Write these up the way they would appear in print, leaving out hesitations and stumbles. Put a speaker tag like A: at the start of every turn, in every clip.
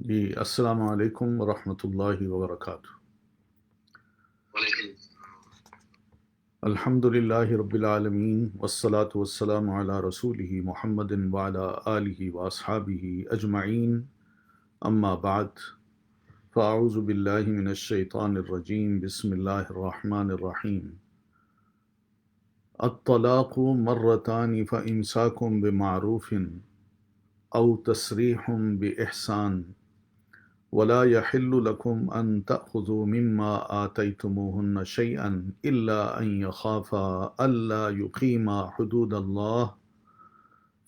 A: جی السلام علیکم ورحمۃ اللہ وبرکاتہ۔ الحمد للہ رب العالمین والصلاة والسلام علی رسولہ محمد وعلی آلہ واصحابہ اجمعین، اما بعد فاعوذ باللہ من الشیطان الرجیم، بسم اللہ الرحمن الرحیم۔ الطلاق مرتان فامساک بمعروف او تسریح بإحسان ولا يحل لكم أن تأخذوا مما آتيتموهن شيئا إلا أن يخافا ألا يقيما حدود الله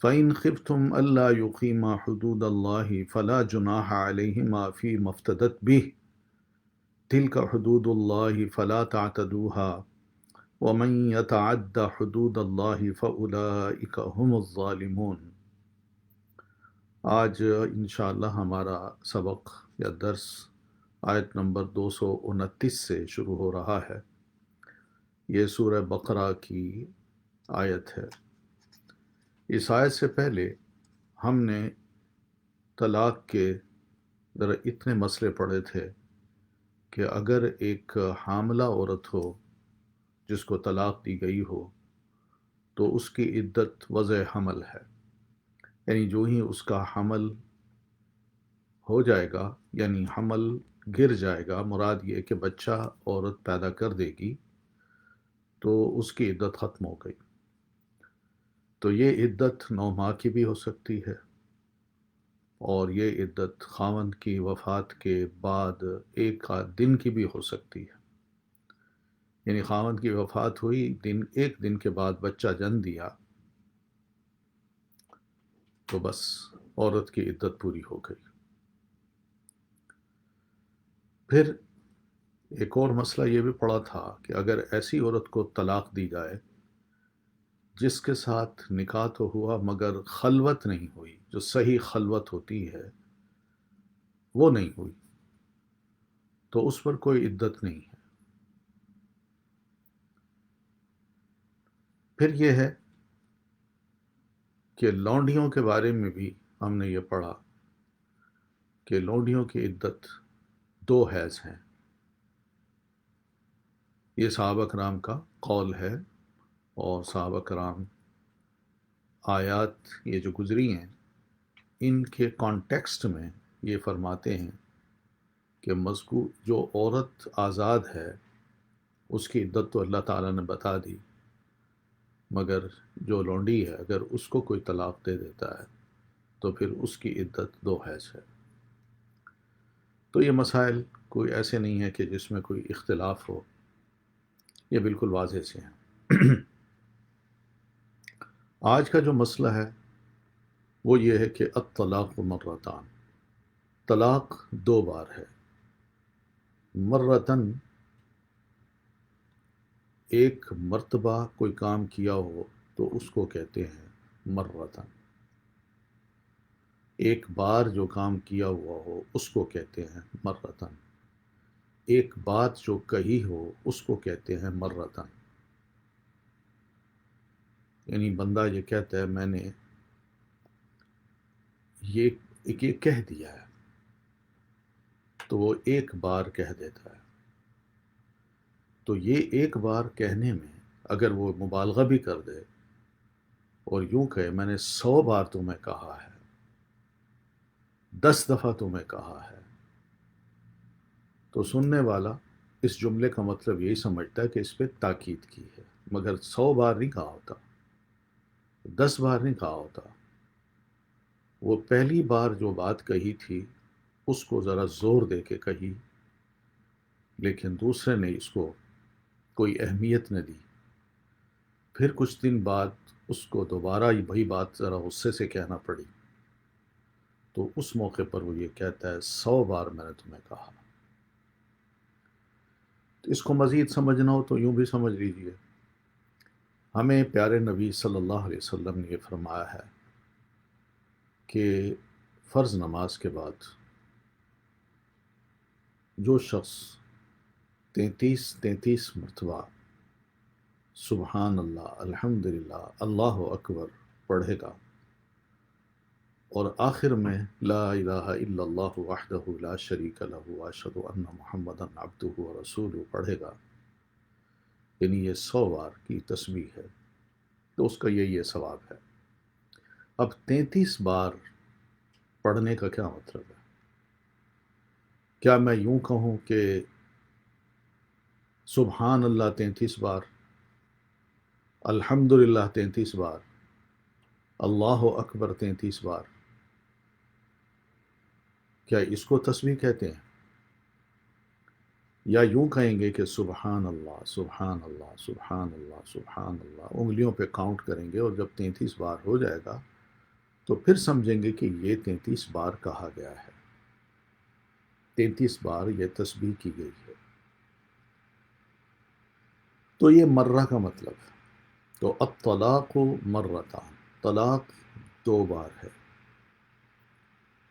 A: فإن خفتم ألا يقيما حدود الله فلا جناح عليهما فيما افتدت به تلك حدود الله فلا تعتدوها ومن يتعد حدود الله فأولئك هم الظالمون۔ آج انشاءاللہ ہمارا سبق یا درس آیت نمبر 229 سے شروع ہو رہا ہے۔ یہ سورہ بقرہ کی آیت ہے۔ اس آیت سے پہلے ہم نے طلاق کے ذرا اتنے مسئلے پڑھے تھے کہ اگر ایک حاملہ عورت ہو جس کو طلاق دی گئی ہو تو اس کی عدت وضع حمل ہے، یعنی جو ہی اس کا حمل ہو جائے گا، یعنی حمل گر جائے گا، مراد یہ کہ بچہ عورت پیدا کر دے گی تو اس کی عدت ختم ہو گئی۔ تو یہ عدت 9 ماہ کی بھی ہو سکتی ہے، اور یہ عدت خاوند کی وفات کے بعد 1 دن کی بھی ہو سکتی ہے، یعنی خاوند کی وفات ہوئی، 1 دن کے بعد بچہ جنم دیا تو بس عورت کی عدت پوری ہو گئی۔ پھر ایک اور مسئلہ یہ بھی پڑا تھا کہ اگر ایسی عورت کو طلاق دی جائے جس کے ساتھ نکاح تو ہوا مگر خلوت نہیں ہوئی، جو صحیح خلوت ہوتی ہے وہ نہیں ہوئی، تو اس پر کوئی عدت نہیں ہے۔ پھر یہ ہے کہ لونڈیوں کے بارے میں بھی ہم نے یہ پڑھا کہ لونڈیوں کی عدت 2 حیض ہیں۔ یہ صحابہ کرام کا قول ہے، اور صحابہ کرام آیات یہ جو گزری ہیں ان کے کانٹیکسٹ میں یہ فرماتے ہیں کہ مذکور جو عورت آزاد ہے اس کی عدت تو اللہ تعالیٰ نے بتا دی، مگر جو لونڈی ہے اگر اس کو کوئی طلاق دے دیتا ہے تو پھر اس کی عدت 2 حیض ہے۔ تو یہ مسائل کوئی ایسے نہیں ہے کہ جس میں کوئی اختلاف ہو، یہ بالکل واضح سے ہیں۔ آج کا جو مسئلہ ہے وہ یہ ہے کہ الطلاق مرتان، طلاق 2 بار ہے۔ مرتن ایک مرتبہ کوئی کام کیا ہو تو اس کو کہتے ہیں مرتن، ایک بار جو کام کیا ہوا ہو اس کو کہتے ہیں مرتن، ایک بات جو کہی ہو اس کو کہتے ہیں مرتن۔ یعنی بندہ یہ کہتا ہے میں نے یہ کہہ دیا ہے تو وہ ایک بار کہہ دیتا ہے۔ تو یہ ایک بار کہنے میں اگر وہ مبالغہ بھی کر دے اور یوں کہے میں نے 100 بار تمہیں کہا ہے، 10 دفعہ تمہیں کہا ہے، تو سننے والا اس جملے کا مطلب یہی سمجھتا ہے کہ اس پہ تاکید کی ہے، مگر 100 بار نہیں کہا ہوتا، 10 بار نہیں کہا ہوتا۔ وہ پہلی بار جو بات کہی تھی اس کو ذرا زور دے کے کہی، لیکن دوسرے نے اس کو کوئی اہمیت نہ دی، پھر کچھ دن بعد اس کو دوبارہ وہی بات ذرا غصے سے کہنا پڑی، تو اس موقع پر وہ یہ کہتا ہے 100 بار میں نے تمہیں کہا۔ تو اس کو مزید سمجھنا ہو تو یوں بھی سمجھ لیجئے، ہمیں پیارے نبی صلی اللہ علیہ وسلم نے یہ فرمایا ہے کہ فرض نماز کے بعد جو شخص 33 مرتبہ سبحان اللہ، الحمدللہ، اللہ اکبر پڑھے گا اور آخر میں لا الہ الا اللہ وحدہ لا شریک لہ واشہد ان محمدا عبدہ ورسولہ پڑھے گا، یعنی یہ 100 بار کی تسبیح ہے، تو اس کا یہ ثواب ہے۔ اب 33 بار پڑھنے کا کیا مطلب ہے؟ کیا میں یوں کہوں کہ سبحان اللہ 33 بار، الحمدللہ 33 بار، اللہ اکبر 33 بار، کیا اس کو تسبیح کہتے ہیں؟ یا یوں کہیں گے کہ سبحان اللہ سبحان اللہ سبحان اللہ سبحان اللہ، انگلیوں پہ کاؤنٹ کریں گے، اور جب 33 بار ہو جائے گا تو پھر سمجھیں گے کہ یہ 33 بار کہا گیا ہے، 33 بار یہ تسبیح کی گئی ہے۔ تو یہ مرہ کا مطلب ہے۔ تو الطلاق مرتان، طلاق 2 بار ہے،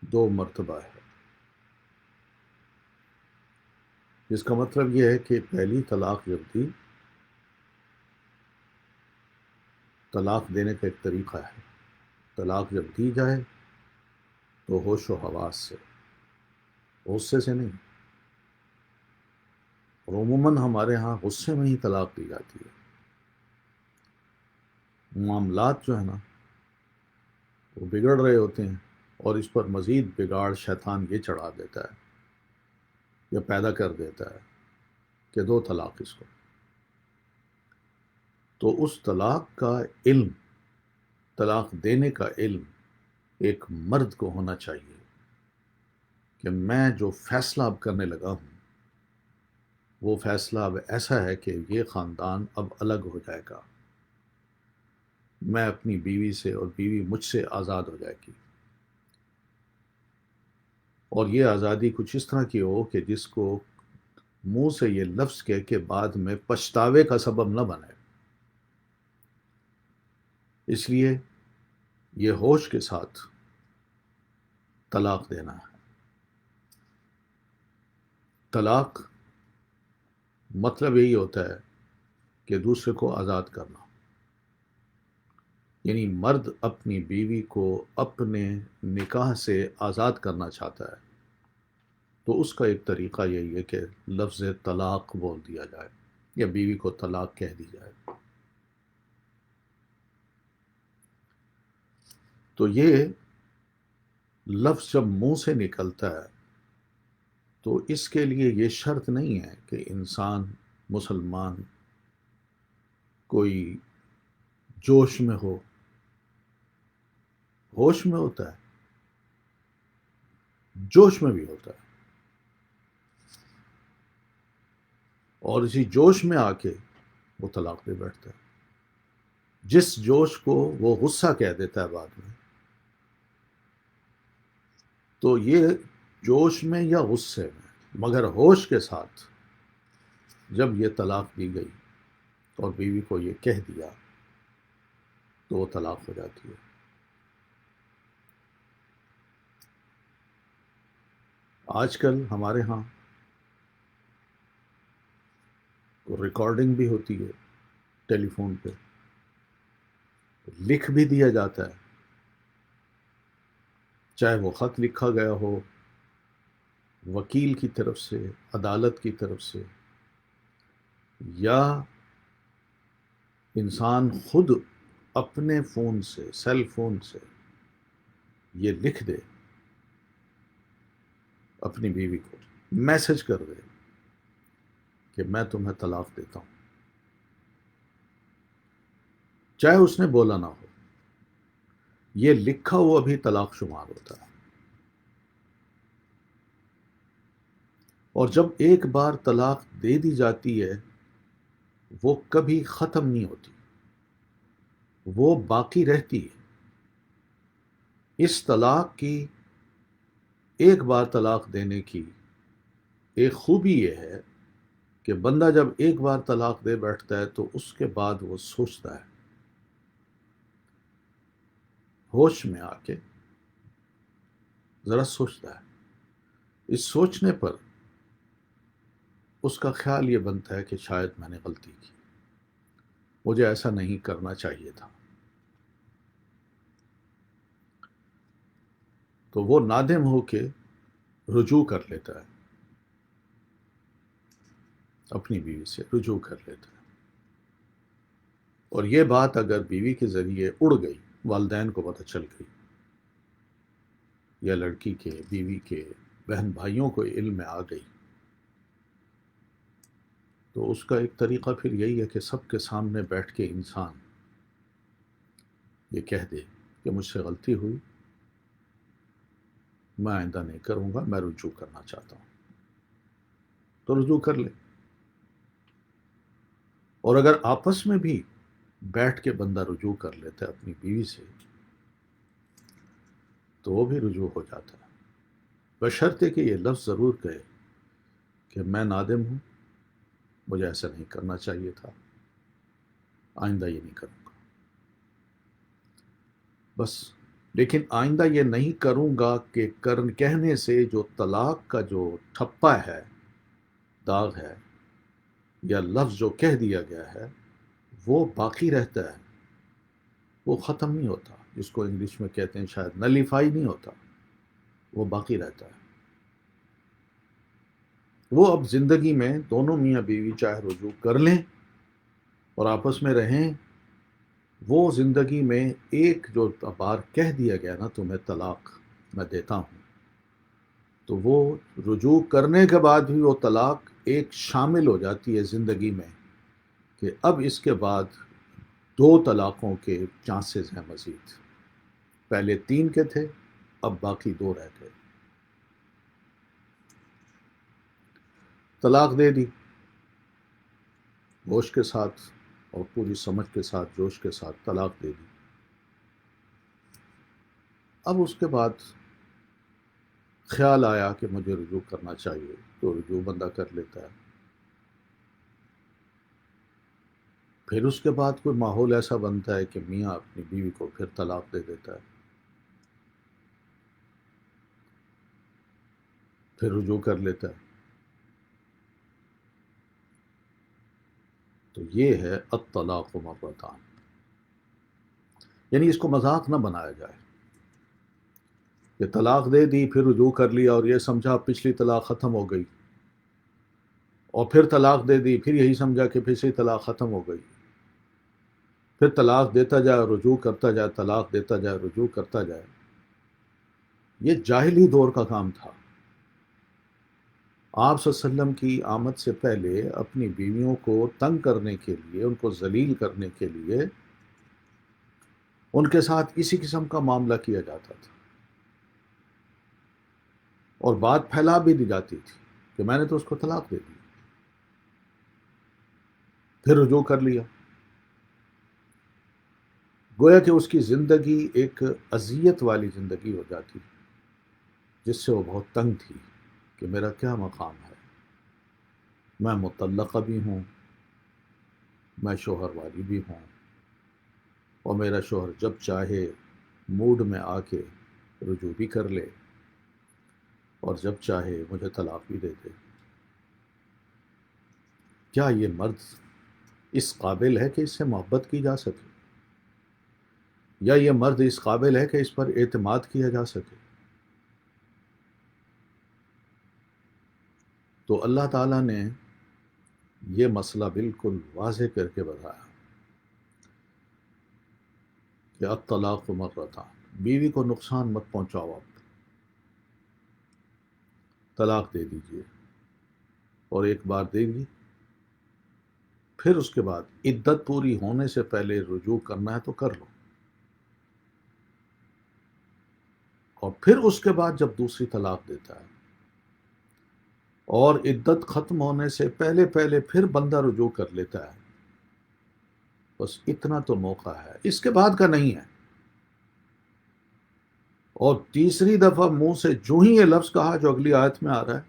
A: 2 مرتبہ ہے، جس کا مطلب یہ ہے کہ پہلی طلاق جب دی، طلاق دینے کا ایک طریقہ ہے، طلاق جب دی جائے تو ہوش و حواس سے، غصے سے نہیں، اور عموماً ہمارے ہاں غصے میں ہی طلاق دی جاتی ہے۔ معاملات جو ہے نا وہ بگڑ رہے ہوتے ہیں، اور اس پر مزید بگاڑ شیطان یہ چڑھا دیتا ہے یا پیدا کر دیتا ہے کہ 2 طلاق اس کو۔ تو اس طلاق کا علم، طلاق دینے کا علم ایک مرد کو ہونا چاہیے کہ میں جو فیصلہ اب کرنے لگا ہوں وہ فیصلہ اب ایسا ہے کہ یہ خاندان اب الگ ہو جائے گا، میں اپنی بیوی سے اور بیوی مجھ سے آزاد ہو جائے گی، اور یہ آزادی کچھ اس طرح کی ہو کہ جس کو منہ سے یہ لفظ کہہ کے بعد میں پچھتاوے کا سبب نہ بنے۔ اس لیے یہ ہوش کے ساتھ طلاق دینا ہے۔ طلاق مطلب یہی ہوتا ہے کہ دوسرے کو آزاد کرنا، یعنی مرد اپنی بیوی کو اپنے نکاح سے آزاد کرنا چاہتا ہے، تو اس کا ایک طریقہ یہی ہے کہ لفظ طلاق بول دیا جائے یا بیوی کو طلاق کہہ دی جائے۔ تو یہ لفظ جب منہ سے نکلتا ہے تو اس کے لیے یہ شرط نہیں ہے کہ انسان مسلمان کوئی جوش میں ہو، ہوش میں ہوتا ہے، جوش میں بھی ہوتا ہے، اور اسی جوش میں آ کے وہ طلاق دے بیٹھتا ہے۔ جس جوش کو وہ غصہ کہہ دیتا ہے بعد میں، تو یہ جوش میں یا غصے میں، مگر ہوش کے ساتھ جب یہ طلاق دی گئی اور بیوی کو یہ کہہ دیا تو وہ طلاق ہو جاتی ہے۔ آج کل ہمارے ہاں ریکارڈنگ بھی ہوتی ہے، ٹیلی فون پہ لکھ بھی دیا جاتا ہے، چاہے وہ خط لکھا گیا ہو وکیل کی طرف سے، عدالت کی طرف سے، یا انسان خود اپنے فون سے، سیل فون سے یہ لکھ دے اپنی بیوی کو، میسج کر دے کہ میں تمہیں طلاق دیتا ہوں، چاہے اس نے بولا نہ ہو، یہ لکھا ہوا بھی طلاق شمار ہوتا ہے۔ اور جب ایک بار طلاق دے دی جاتی ہے وہ کبھی ختم نہیں ہوتی، وہ باقی رہتی ہے۔ اس طلاق کی، ایک بار طلاق دینے کی ایک خوبی یہ ہے کہ بندہ جب ایک بار طلاق دے بیٹھتا ہے تو اس کے بعد وہ سوچتا ہے، ہوش میں آ کے ذرا سوچتا ہے، اس سوچنے پر اس کا خیال یہ بنتا ہے کہ شاید میں نے غلطی کی، مجھے ایسا نہیں کرنا چاہیے تھا۔ تو وہ نادم ہو کے رجوع کر لیتا ہے، اپنی بیوی سے رجوع کر لیتا ہے، اور یہ بات اگر بیوی کے ذریعے اڑ گئی، والدین کو پتہ چل گئی، یا لڑکی کے بیوی کے بہن بھائیوں کو علم میں آ گئی، تو اس کا ایک طریقہ پھر یہی ہے کہ سب کے سامنے بیٹھ کے انسان یہ کہہ دے کہ مجھ سے غلطی ہوئی، میں آئندہ نہیں کروں گا، میں رجوع کرنا چاہتا ہوں، تو رجوع کر لے۔ اور اگر آپس میں بھی بیٹھ کے بندہ رجوع کر لیتا ہے اپنی بیوی سے، تو وہ بھی رجوع ہو جاتا ہے، بشرطے کہ یہ لفظ ضرور کہے کہ میں نادم ہوں، مجھے ایسا نہیں کرنا چاہیے تھا، آئندہ یہ نہیں کروں گا، بس۔ لیکن آئندہ یہ نہیں کروں گا کہ کہنے سے جو طلاق کا جو ٹھپا ہے، داغ ہے، یا لفظ جو کہہ دیا گیا ہے، وہ باقی رہتا ہے، وہ ختم نہیں ہوتا، جس کو انگلش میں کہتے ہیں شاید نلیفائی نہیں ہوتا، وہ باقی رہتا ہے۔ وہ اب زندگی میں دونوں میاں بیوی چاہے رجوع کر لیں اور آپس میں رہیں، وہ زندگی میں ایک جو بار کہہ دیا گیا نا تمہیں طلاق میں دیتا ہوں، تو وہ رجوع کرنے کے بعد بھی وہ طلاق ایک شامل ہو جاتی ہے زندگی میں، کہ اب اس کے بعد 2 طلاقوں کے چانسز ہیں مزید، پہلے 3 کے تھے، اب باقی 2 رہ گئے۔ طلاق دے دی ہوش کے ساتھ اور پوری سمجھ کے ساتھ، جوش کے ساتھ طلاق دے دی، اب اس کے بعد خیال آیا کہ مجھے رجوع کرنا چاہیے، تو رجوع بندہ کر لیتا ہے۔ پھر اس کے بعد کوئی ماحول ایسا بنتا ہے کہ میاں اپنی بیوی کو پھر طلاق دے دیتا ہے، پھر رجوع کر لیتا ہے، تو یہ ہے الطلاق مرتان۔ یعنی اس کو مذاق نہ بنایا جائے کہ طلاق دے دی پھر رجوع کر لیا اور یہ سمجھا پچھلی طلاق ختم ہو گئی، اور پھر طلاق دے دی پھر یہی سمجھا کہ پچھلی طلاق ختم ہو گئی، پھر طلاق دیتا جائے رجوع کرتا جائے، طلاق دیتا جائے رجوع کرتا جائے۔ یہ جاہلی دور کا کام تھا۔ آپ صلی اللہ علیہ وسلم کی آمد سے پہلے اپنی بیویوں کو تنگ کرنے کے لیے، ان کو ذلیل کرنے کے لیے ان کے ساتھ اسی قسم کا معاملہ کیا جاتا تھا، اور بات پھیلا بھی دی جاتی تھی کہ میں نے تو اس کو طلاق دے دی، پھر رجوع کر لیا، گویا کہ اس کی زندگی ایک اذیت والی زندگی ہو جاتی، جس سے وہ بہت تنگ تھی کہ میرا کیا مقام ہے، میں مطلقہ بھی ہوں، میں شوہر والی بھی ہوں، اور میرا شوہر جب چاہے موڈ میں آ کے رجوع بھی کر لے اور جب چاہے مجھے طلاق بھی دے دے۔ کیا یہ مرد اس قابل ہے کہ اس سے محبت کی جا سکے؟ یا یہ مرد اس قابل ہے کہ اس پر اعتماد کیا جا سکے؟ تو اللہ تعالیٰ نے یہ مسئلہ بالکل واضح کر کے بتایا کہ الطلاق مرتان، بیوی کو نقصان مت پہنچاؤ، آپ طلاق دے دیجئے، اور ایک بار دے دی، پھر اس کے بعد عدت پوری ہونے سے پہلے رجوع کرنا ہے تو کر لو، اور پھر اس کے بعد جب دوسری طلاق دیتا ہے اور عدت ختم ہونے سے پہلے پھر بندہ رجوع کر لیتا ہے، بس اتنا تو موقع ہے، اس کے بعد کا نہیں ہے۔ اور تیسری دفعہ منہ سے جو ہی یہ لفظ کہا جو اگلی آیت میں آ رہا ہے،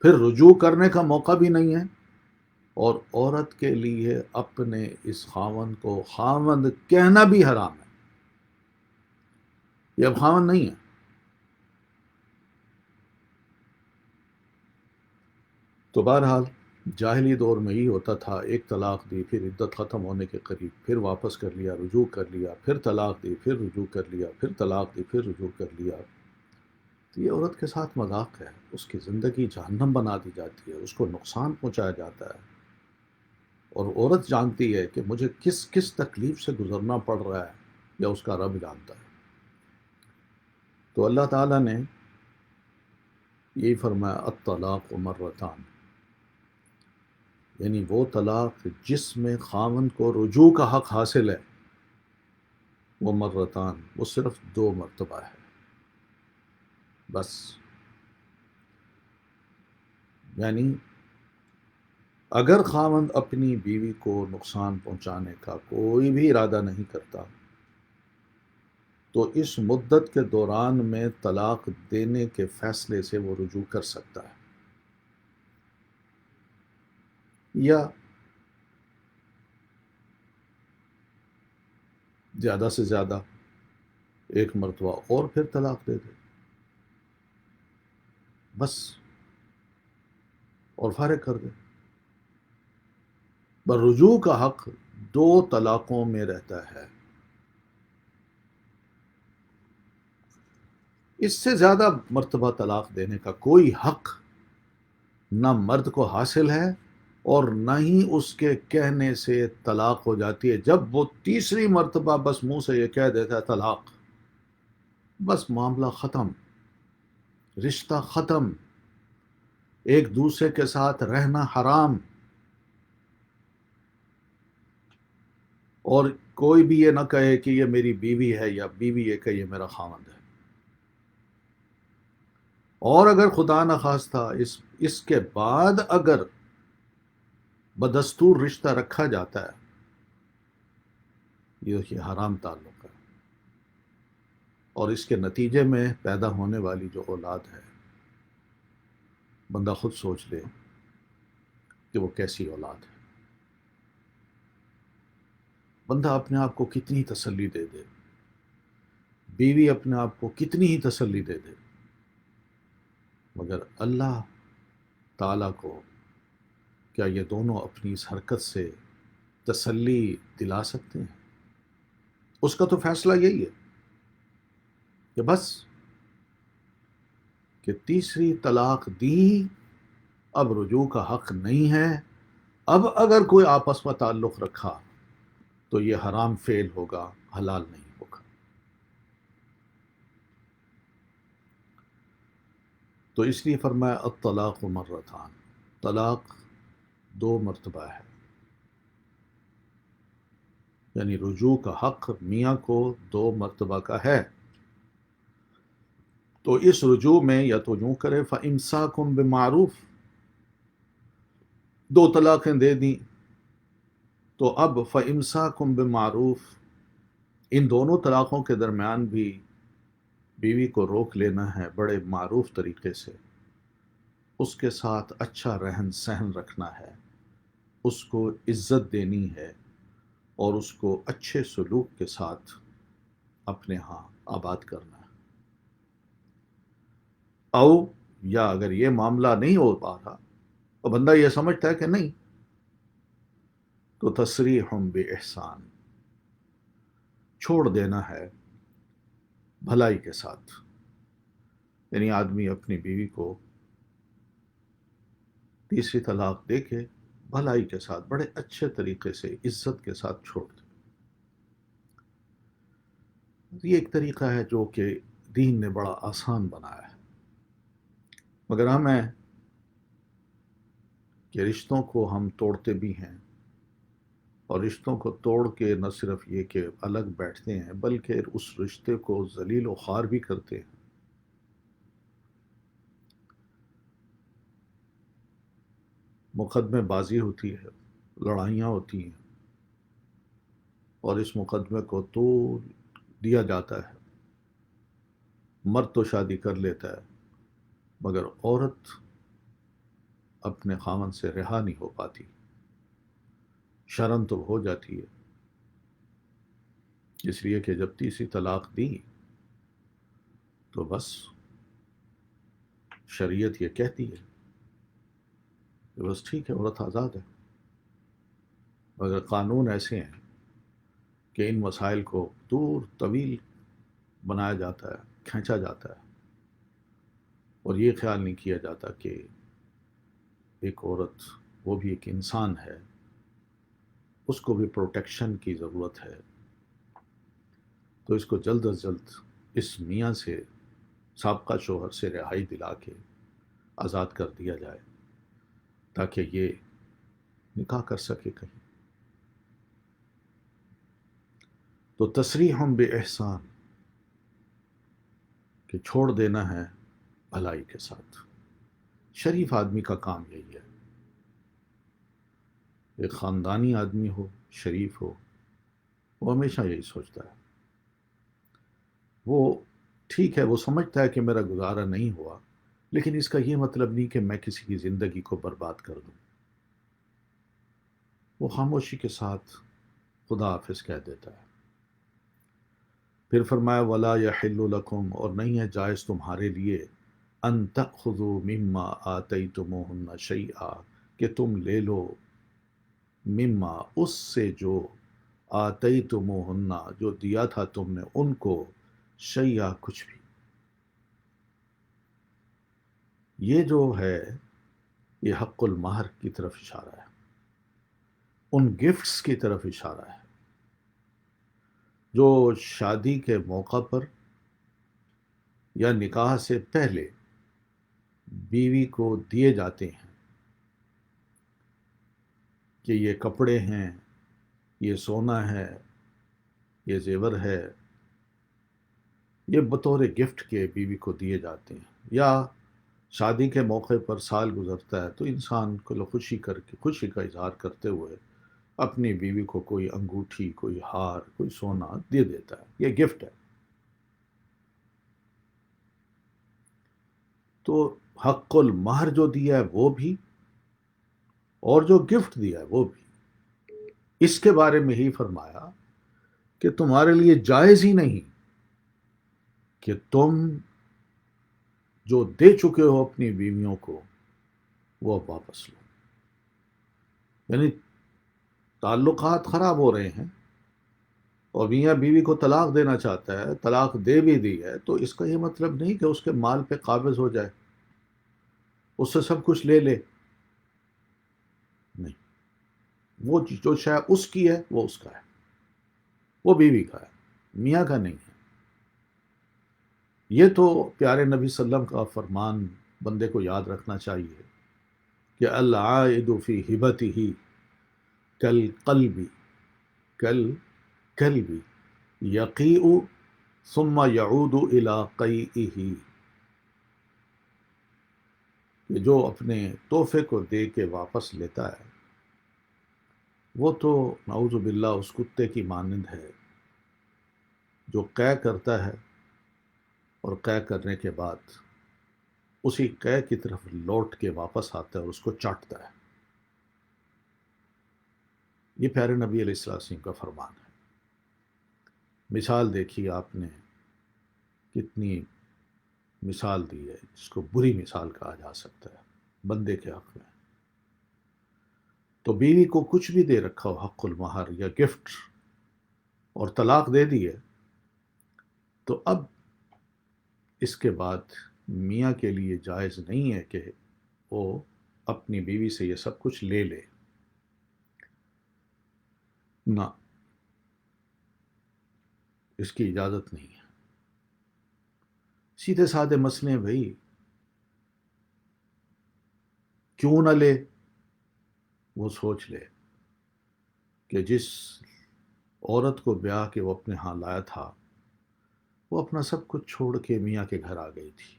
A: پھر رجوع کرنے کا موقع بھی نہیں ہے، اور عورت کے لیے اپنے اس خاوند کو خاوند کہنا بھی حرام ہے، یہ اب خاوند نہیں ہے۔ تو بہرحال جاہلی دور میں ہی ہوتا تھا، ایک طلاق دی، پھر عدت ختم ہونے کے قریب پھر واپس کر لیا، رجوع کر لیا، پھر طلاق دی، پھر رجوع کر لیا، پھر طلاق دی، پھر رجوع کر لیا، تو یہ عورت کے ساتھ مذاق ہے، اس کی زندگی جہنم بنا دی جاتی ہے، اس کو نقصان پہنچایا جاتا ہے، اور عورت جانتی ہے کہ مجھے کس کس تکلیف سے گزرنا پڑ رہا ہے، یا اس کا رب جانتا ہے۔ تو اللہ تعالیٰ نے یہی فرمایا الطلاق مرتان، یعنی وہ طلاق جس میں خاوند کو رجوع کا حق حاصل ہے، وہ مرتان، وہ صرف 2 مرتبہ ہے بس۔ یعنی اگر خاوند اپنی بیوی کو نقصان پہنچانے کا کوئی بھی ارادہ نہیں کرتا تو اس مدت کے دوران میں طلاق دینے کے فیصلے سے وہ رجوع کر سکتا ہے، یا زیادہ سے زیادہ 1 مرتبہ اور پھر طلاق دے دے بس، اور فارغ کر دے۔ پر رجوع کا حق 2 طلاقوں میں رہتا ہے، اس سے زیادہ مرتبہ طلاق دینے کا کوئی حق نہ مرد کو حاصل ہے، اور نہ ہی اس کے کہنے سے طلاق ہو جاتی ہے۔ جب وہ تیسری مرتبہ بس منہ سے یہ کہہ دیتا ہے طلاق، بس معاملہ ختم، رشتہ ختم، ایک دوسرے کے ساتھ رہنا حرام، اور کوئی بھی یہ نہ کہے کہ یہ میری بیوی ہے، یا بیوی یہ کہ یہ میرا خاوند ہے۔ اور اگر خدا نخواستہ اس کے بعد اگر بدستور رشتہ رکھا جاتا ہے، یہ حرام تعلق ہے، اور اس کے نتیجے میں پیدا ہونے والی جو اولاد ہے، بندہ خود سوچ لے کہ وہ کیسی اولاد ہے۔ بندہ اپنے آپ کو کتنی تسلی دے دے، بیوی اپنے آپ کو کتنی ہی تسلی دے دے، مگر اللہ تعالیٰ کو کیا یہ دونوں اپنی اس حرکت سے تسلی دلا سکتے ہیں؟ اس کا تو فیصلہ یہی ہے کہ بس کہ تیسری طلاق دی، اب رجوع کا حق نہیں ہے، اب اگر کوئی آپس میں تعلق رکھا تو یہ حرام فعل ہوگا، حلال نہیں ہوگا۔ تو اس لیے فرمایا الطلاق مرتان، طلاق 2 مرتبہ ہے، یعنی رجوع کا حق میاں کو 2 مرتبہ کا ہے۔ تو اس رجوع میں یا تو یوں کرے فَإِمْسَاكُمْ بِمَعْرُوف، 2 طلاقیں دے دیں، تو اب فَإِمْسَاكُمْ بِمَعْرُوف، ان دونوں طلاقوں کے درمیان بھی بیوی کو روک لینا ہے بڑے معروف طریقے سے، اس کے ساتھ اچھا رہن سہن رکھنا ہے، اس کو عزت دینی ہے، اور اس کو اچھے سلوک کے ساتھ اپنے ہاں آباد کرنا ہے۔ او یا اگر یہ معاملہ نہیں ہو پا رہا، تو بندہ یہ سمجھتا ہے کہ نہیں، تو تسریح بِإِحْسَان، چھوڑ دینا ہے بھلائی کے ساتھ، یعنی آدمی اپنی بیوی کو تیسری طلاق دے کے بھلائی کے ساتھ بڑے اچھے طریقے سے عزت کے ساتھ چھوڑ دے۔ یہ ایک طریقہ ہے جو کہ دین نے بڑا آسان بنایا ہے، مگر ہمیں کہ رشتوں کو ہم توڑتے بھی ہیں، اور رشتوں کو توڑ کے نہ صرف یہ کہ الگ بیٹھتے ہیں، بلکہ اس رشتے کو ذلیل و خوار بھی کرتے ہیں۔ مقدمے بازی ہوتی ہے، لڑائیاں ہوتی ہیں، اور اس مقدمے کو توڑ دیا جاتا ہے۔ مرد تو شادی کر لیتا ہے، مگر عورت اپنے خاوند سے رہا نہیں ہو پاتی، شرم تو ہو جاتی ہے، اس لیے کہ جب تیسری طلاق دی تو بس شریعت یہ کہتی ہے کہ بس ٹھیک ہے، عورت آزاد ہے، مگر قانون ایسے ہیں کہ ان مسائل کو دور طویل بنایا جاتا ہے، کھینچا جاتا ہے، اور یہ خیال نہیں کیا جاتا کہ ایک عورت وہ بھی ایک انسان ہے، اس کو بھی پروٹیکشن کی ضرورت ہے، تو اس کو جلد از جلد اس میاں سے، سابقہ شوہر سے رہائی دلا کے آزاد کر دیا جائے تاکہ یہ نکاح کر سکے کہیں۔ تو تصریح بے احسان کہ چھوڑ دینا ہے بھلائی کے ساتھ۔ شریف آدمی کا کام یہی ہے، ایک خاندانی آدمی ہو، شریف ہو، وہ ہمیشہ یہی سوچتا ہے۔ وہ ٹھیک ہے، وہ سمجھتا ہے کہ میرا گزارا نہیں ہوا، لیکن اس کا یہ مطلب نہیں کہ میں کسی کی زندگی کو برباد کر دوں۔ وہ خاموشی کے ساتھ خدا حافظ کہہ دیتا ہے۔ پھر فرمایا ولا یحل لکم، اور نہیں ہے جائز تمہارے لیے، ان تأخذوا مما آتیتموہن شیئا، کہ تم لے لو مما، اس سے جو آتیتموہن، جو دیا تھا تم نے ان کو، شیئا، کچھ بھی۔ یہ جو ہے یہ حق المہر کی طرف اشارہ ہے، ان گفٹس کی طرف اشارہ ہے جو شادی کے موقع پر یا نکاح سے پہلے بیوی کو دیے جاتے ہیں، کہ یہ کپڑے ہیں، یہ سونا ہے، یہ زیور ہے، یہ بطور گفٹ کے بیوی کو دیے جاتے ہیں۔ یا شادی کے موقع پر سال گزرتا ہے تو انسان کو خوشی کر کے، خوشی کا اظہار کرتے ہوئے اپنی بیوی کو کوئی انگوٹھی، کوئی ہار، کوئی سونا دے دیتا ہے، یہ گفٹ ہے۔ تو حق المہر جو دیا ہے وہ بھی، اور جو گفٹ دیا ہے وہ بھی، اس کے بارے میں ہی فرمایا کہ تمہارے لیے جائز ہی نہیں کہ تم جو دے چکے ہو اپنی بیویوں کو وہ واپس لو۔ یعنی تعلقات خراب ہو رہے ہیں اور میاں بیوی کو طلاق دینا چاہتا ہے، طلاق دے بھی دی ہے، تو اس کا یہ مطلب نہیں کہ اس کے مال پہ قابض ہو جائے، اس سے سب کچھ لے لے، نہیں۔ وہ جو شے اس کی ہے وہ اس کا ہے، وہ بیوی کا ہے، میاں کا نہیں ہے۔ یہ تو پیارے نبی صلی اللہ علیہ وسلم کا فرمان بندے کو یاد رکھنا چاہیے کہ العائد فی ہبتہ کالقلب، کالقلب یقیء ثم یعود الی قیئہ، کہ جو اپنے تحفے کو دے کے واپس لیتا ہے وہ تو نعوذ باللہ اس کتے کی مانند ہے جو قے کرتا ہے اور قے کرنے کے بعد اسی قے کی طرف لوٹ کے واپس آتا ہے اور اس کو چاٹتا ہے۔ یہ پیارے نبی علیہ السلام کا فرمان ہے۔ مثال دیکھی آپ نے، کتنی مثال دی ہے جس کو بری مثال کہا جا سکتا ہے بندے کے حق میں۔ تو بیوی کو کچھ بھی دے رکھا ہو، حق المہر یا گفٹ، اور طلاق دے دی ہے، تو اب اس کے بعد میاں کے لیے جائز نہیں ہے کہ وہ اپنی بیوی سے یہ سب کچھ لے لے، نہ، اس کی اجازت نہیں ہے۔ سیدھے سادے مسئلے ہیں بھائی، کیوں نہ لے؟ وہ سوچ لے کہ جس عورت کو بیاہ کے وہ اپنے ہاں لایا تھا وہ اپنا سب کچھ چھوڑ کے میاں کے گھر آ گئی تھی،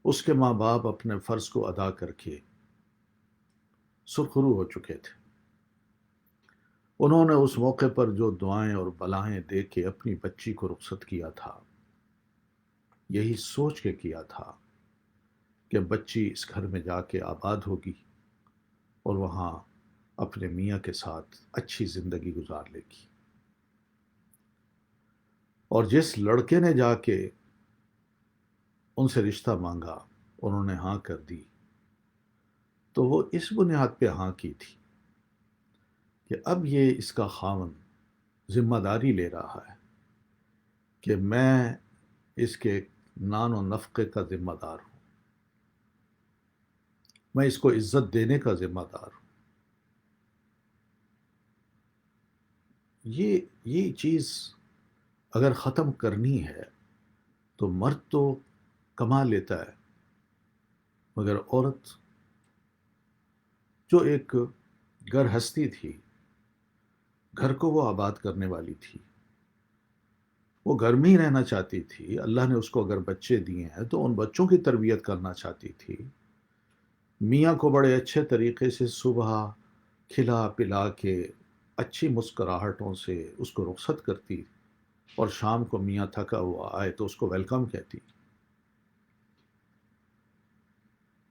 A: اس کے ماں باپ اپنے فرض کو ادا کر کے سرخرو ہو چکے تھے، انہوں نے اس موقع پر جو دعائیں اور بلائیں دے کے اپنی بچی کو رخصت کیا تھا، یہی سوچ کے کیا تھا کہ بچی اس گھر میں جا کے آباد ہوگی اور وہاں اپنے میاں کے ساتھ اچھی زندگی گزار لے گی۔ اور جس لڑکے نے جا کے ان سے رشتہ مانگا، انہوں نے ہاں کر دی، تو وہ اس بنیاد پہ ہاں کی تھی کہ اب یہ اس کا خاوند ذمہ داری لے رہا ہے کہ میں اس کے نان و نفقے کا ذمہ دار ہوں، میں اس کو عزت دینے کا ذمہ دار ہوں۔ یہ چیز اگر ختم کرنی ہے تو مرد تو کما لیتا ہے، مگر عورت جو ایک گھر ہستی تھی، گھر کو وہ آباد کرنے والی تھی، وہ گھر میں ہی رہنا چاہتی تھی، اللہ نے اس کو اگر بچے دیے ہیں تو ان بچوں کی تربیت کرنا چاہتی تھی، میاں کو بڑے اچھے طریقے سے صبح کھلا پلا کے اچھی مسکراہٹوں سے اس کو رخصت کرتی، اور شام کو میاں تھکا ہوا آئے تو اس کو ویلکم کہتی۔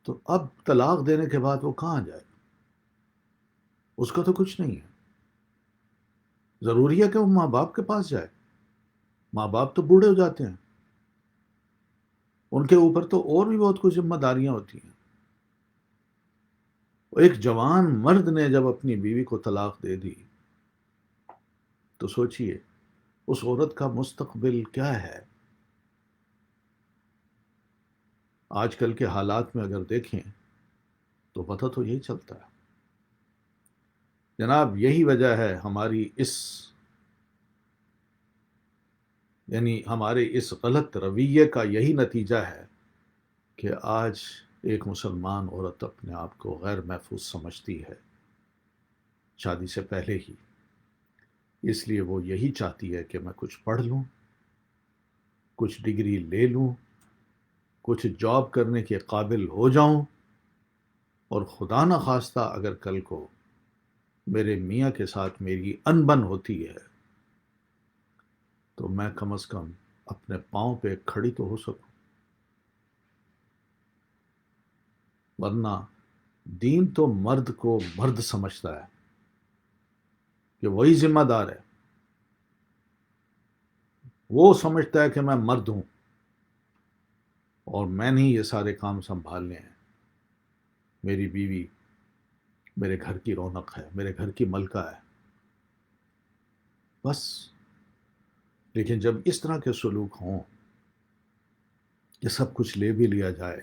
A: تو اب طلاق دینے کے بعد وہ کہاں جائے؟ اس کا تو کچھ نہیں ہے، ضروری ہے کہ وہ ماں باپ کے پاس جائے؟ ماں باپ تو بوڑھے ہو جاتے ہیں، ان کے اوپر تو اور بھی بہت کچھ ذمہ داریاں ہوتی ہیں۔ ایک جوان مرد نے جب اپنی بیوی کو طلاق دے دی تو سوچئے اس عورت کا مستقبل کیا ہے؟ آج کل کے حالات میں اگر دیکھیں تو پتہ تو یہی چلتا ہے۔ جناب یہی وجہ ہے ہماری ہمارے اس غلط رویے کا یہی نتیجہ ہے کہ آج ایک مسلمان عورت اپنے آپ کو غیر محفوظ سمجھتی ہے شادی سے پہلے ہی، اس لیے وہ یہی چاہتی ہے کہ میں کچھ پڑھ لوں، کچھ ڈگری لے لوں، کچھ جاب کرنے کے قابل ہو جاؤں، اور خدا نخواستہ اگر کل کو میرے میاں کے ساتھ میری انبن ہوتی ہے تو میں کم از کم اپنے پاؤں پہ کھڑی تو ہو سکوں۔ ورنہ دین تو مرد کو مرد سمجھتا ہے کہ وہی ذمہ دار ہے، وہ سمجھتا ہے کہ میں مرد ہوں اور میں نہیں یہ سارے کام سنبھالنے ہیں، میری بیوی میرے گھر کی رونق ہے، میرے گھر کی ملکہ ہے، بس۔ لیکن جب اس طرح کے سلوک ہوں کہ سب کچھ لے بھی لیا جائے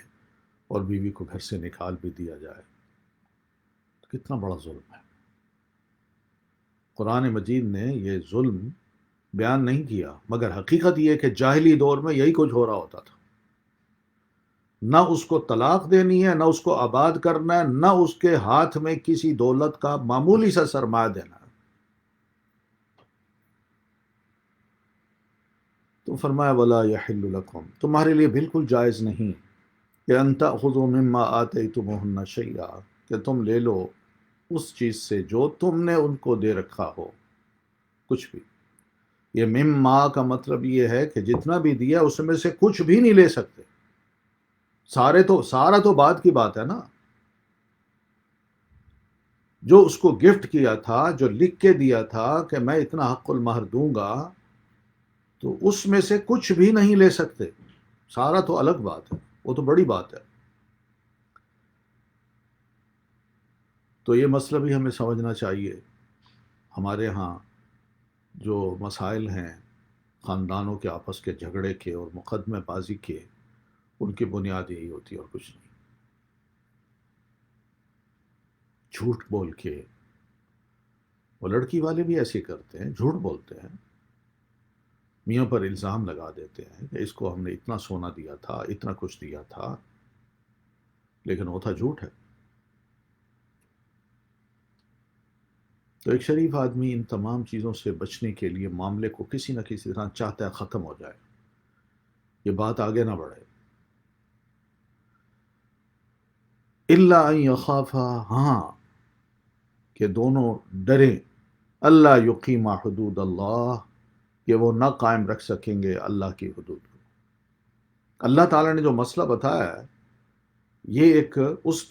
A: اور بیوی کو گھر سے نکال بھی دیا جائے تو کتنا بڑا ظلم ہے۔ قرآن مجید نے یہ ظلم بیان نہیں کیا، مگر حقیقت یہ کہ جاہلی دور میں یہی کچھ ہو رہا ہوتا تھا۔ نہ اس کو طلاق دینی ہے، نہ اس کو آباد کرنا ہے، نہ اس کے ہاتھ میں کسی دولت کا معمولی سا سرمایہ دینا ہے۔ تو فرمایا وَلَا يَحِلُّ لَكُمْ، تمہارے لیے بالکل جائز نہیں کہ أَن تَأْخُذُوا مِمَّا آتَيْتُمُوهُنَّ شَيْئًا، کہ تم لے لو اس چیز سے جو تم نے ان کو دے رکھا ہو، کچھ بھی۔ یہ مما کا مطلب یہ ہے کہ جتنا بھی دیا اس میں سے کچھ بھی نہیں لے سکتے، سارا تو بعد کی بات ہے نا۔ جو اس کو گفٹ کیا تھا، جو لکھ کے دیا تھا کہ میں اتنا حق المہر دوں گا، تو اس میں سے کچھ بھی نہیں لے سکتے، سارا تو الگ بات ہے، وہ تو بڑی بات ہے۔ تو یہ مسئلہ بھی ہمیں سمجھنا چاہیے۔ ہمارے ہاں جو مسائل ہیں خاندانوں کے آپس کے جھگڑے کے اور مقدمے بازی کے، ان کی بنیاد یہی ہوتی ہے اور کچھ نہیں۔ جھوٹ بول کے، وہ لڑکی والے بھی ایسے کرتے ہیں، جھوٹ بولتے ہیں، میاں پر الزام لگا دیتے ہیں کہ اس کو ہم نے اتنا سونا دیا تھا، اتنا کچھ دیا تھا، لیکن وہ تھا جھوٹ ہے۔ تو ایک شریف آدمی ان تمام چیزوں سے بچنے کے لیے معاملے کو کسی نہ کسی طرح چاہتا ہے ختم ہو جائے، یہ بات آگے نہ بڑھے۔ الا ان یخافا، ہاں کہ دونوں ڈریں، اللہ یقیما حدود اللہ، کہ وہ نہ قائم رکھ سکیں گے اللہ کی حدود کو۔ اللہ تعالیٰ نے جو مسئلہ بتایا ہے یہ ایک اس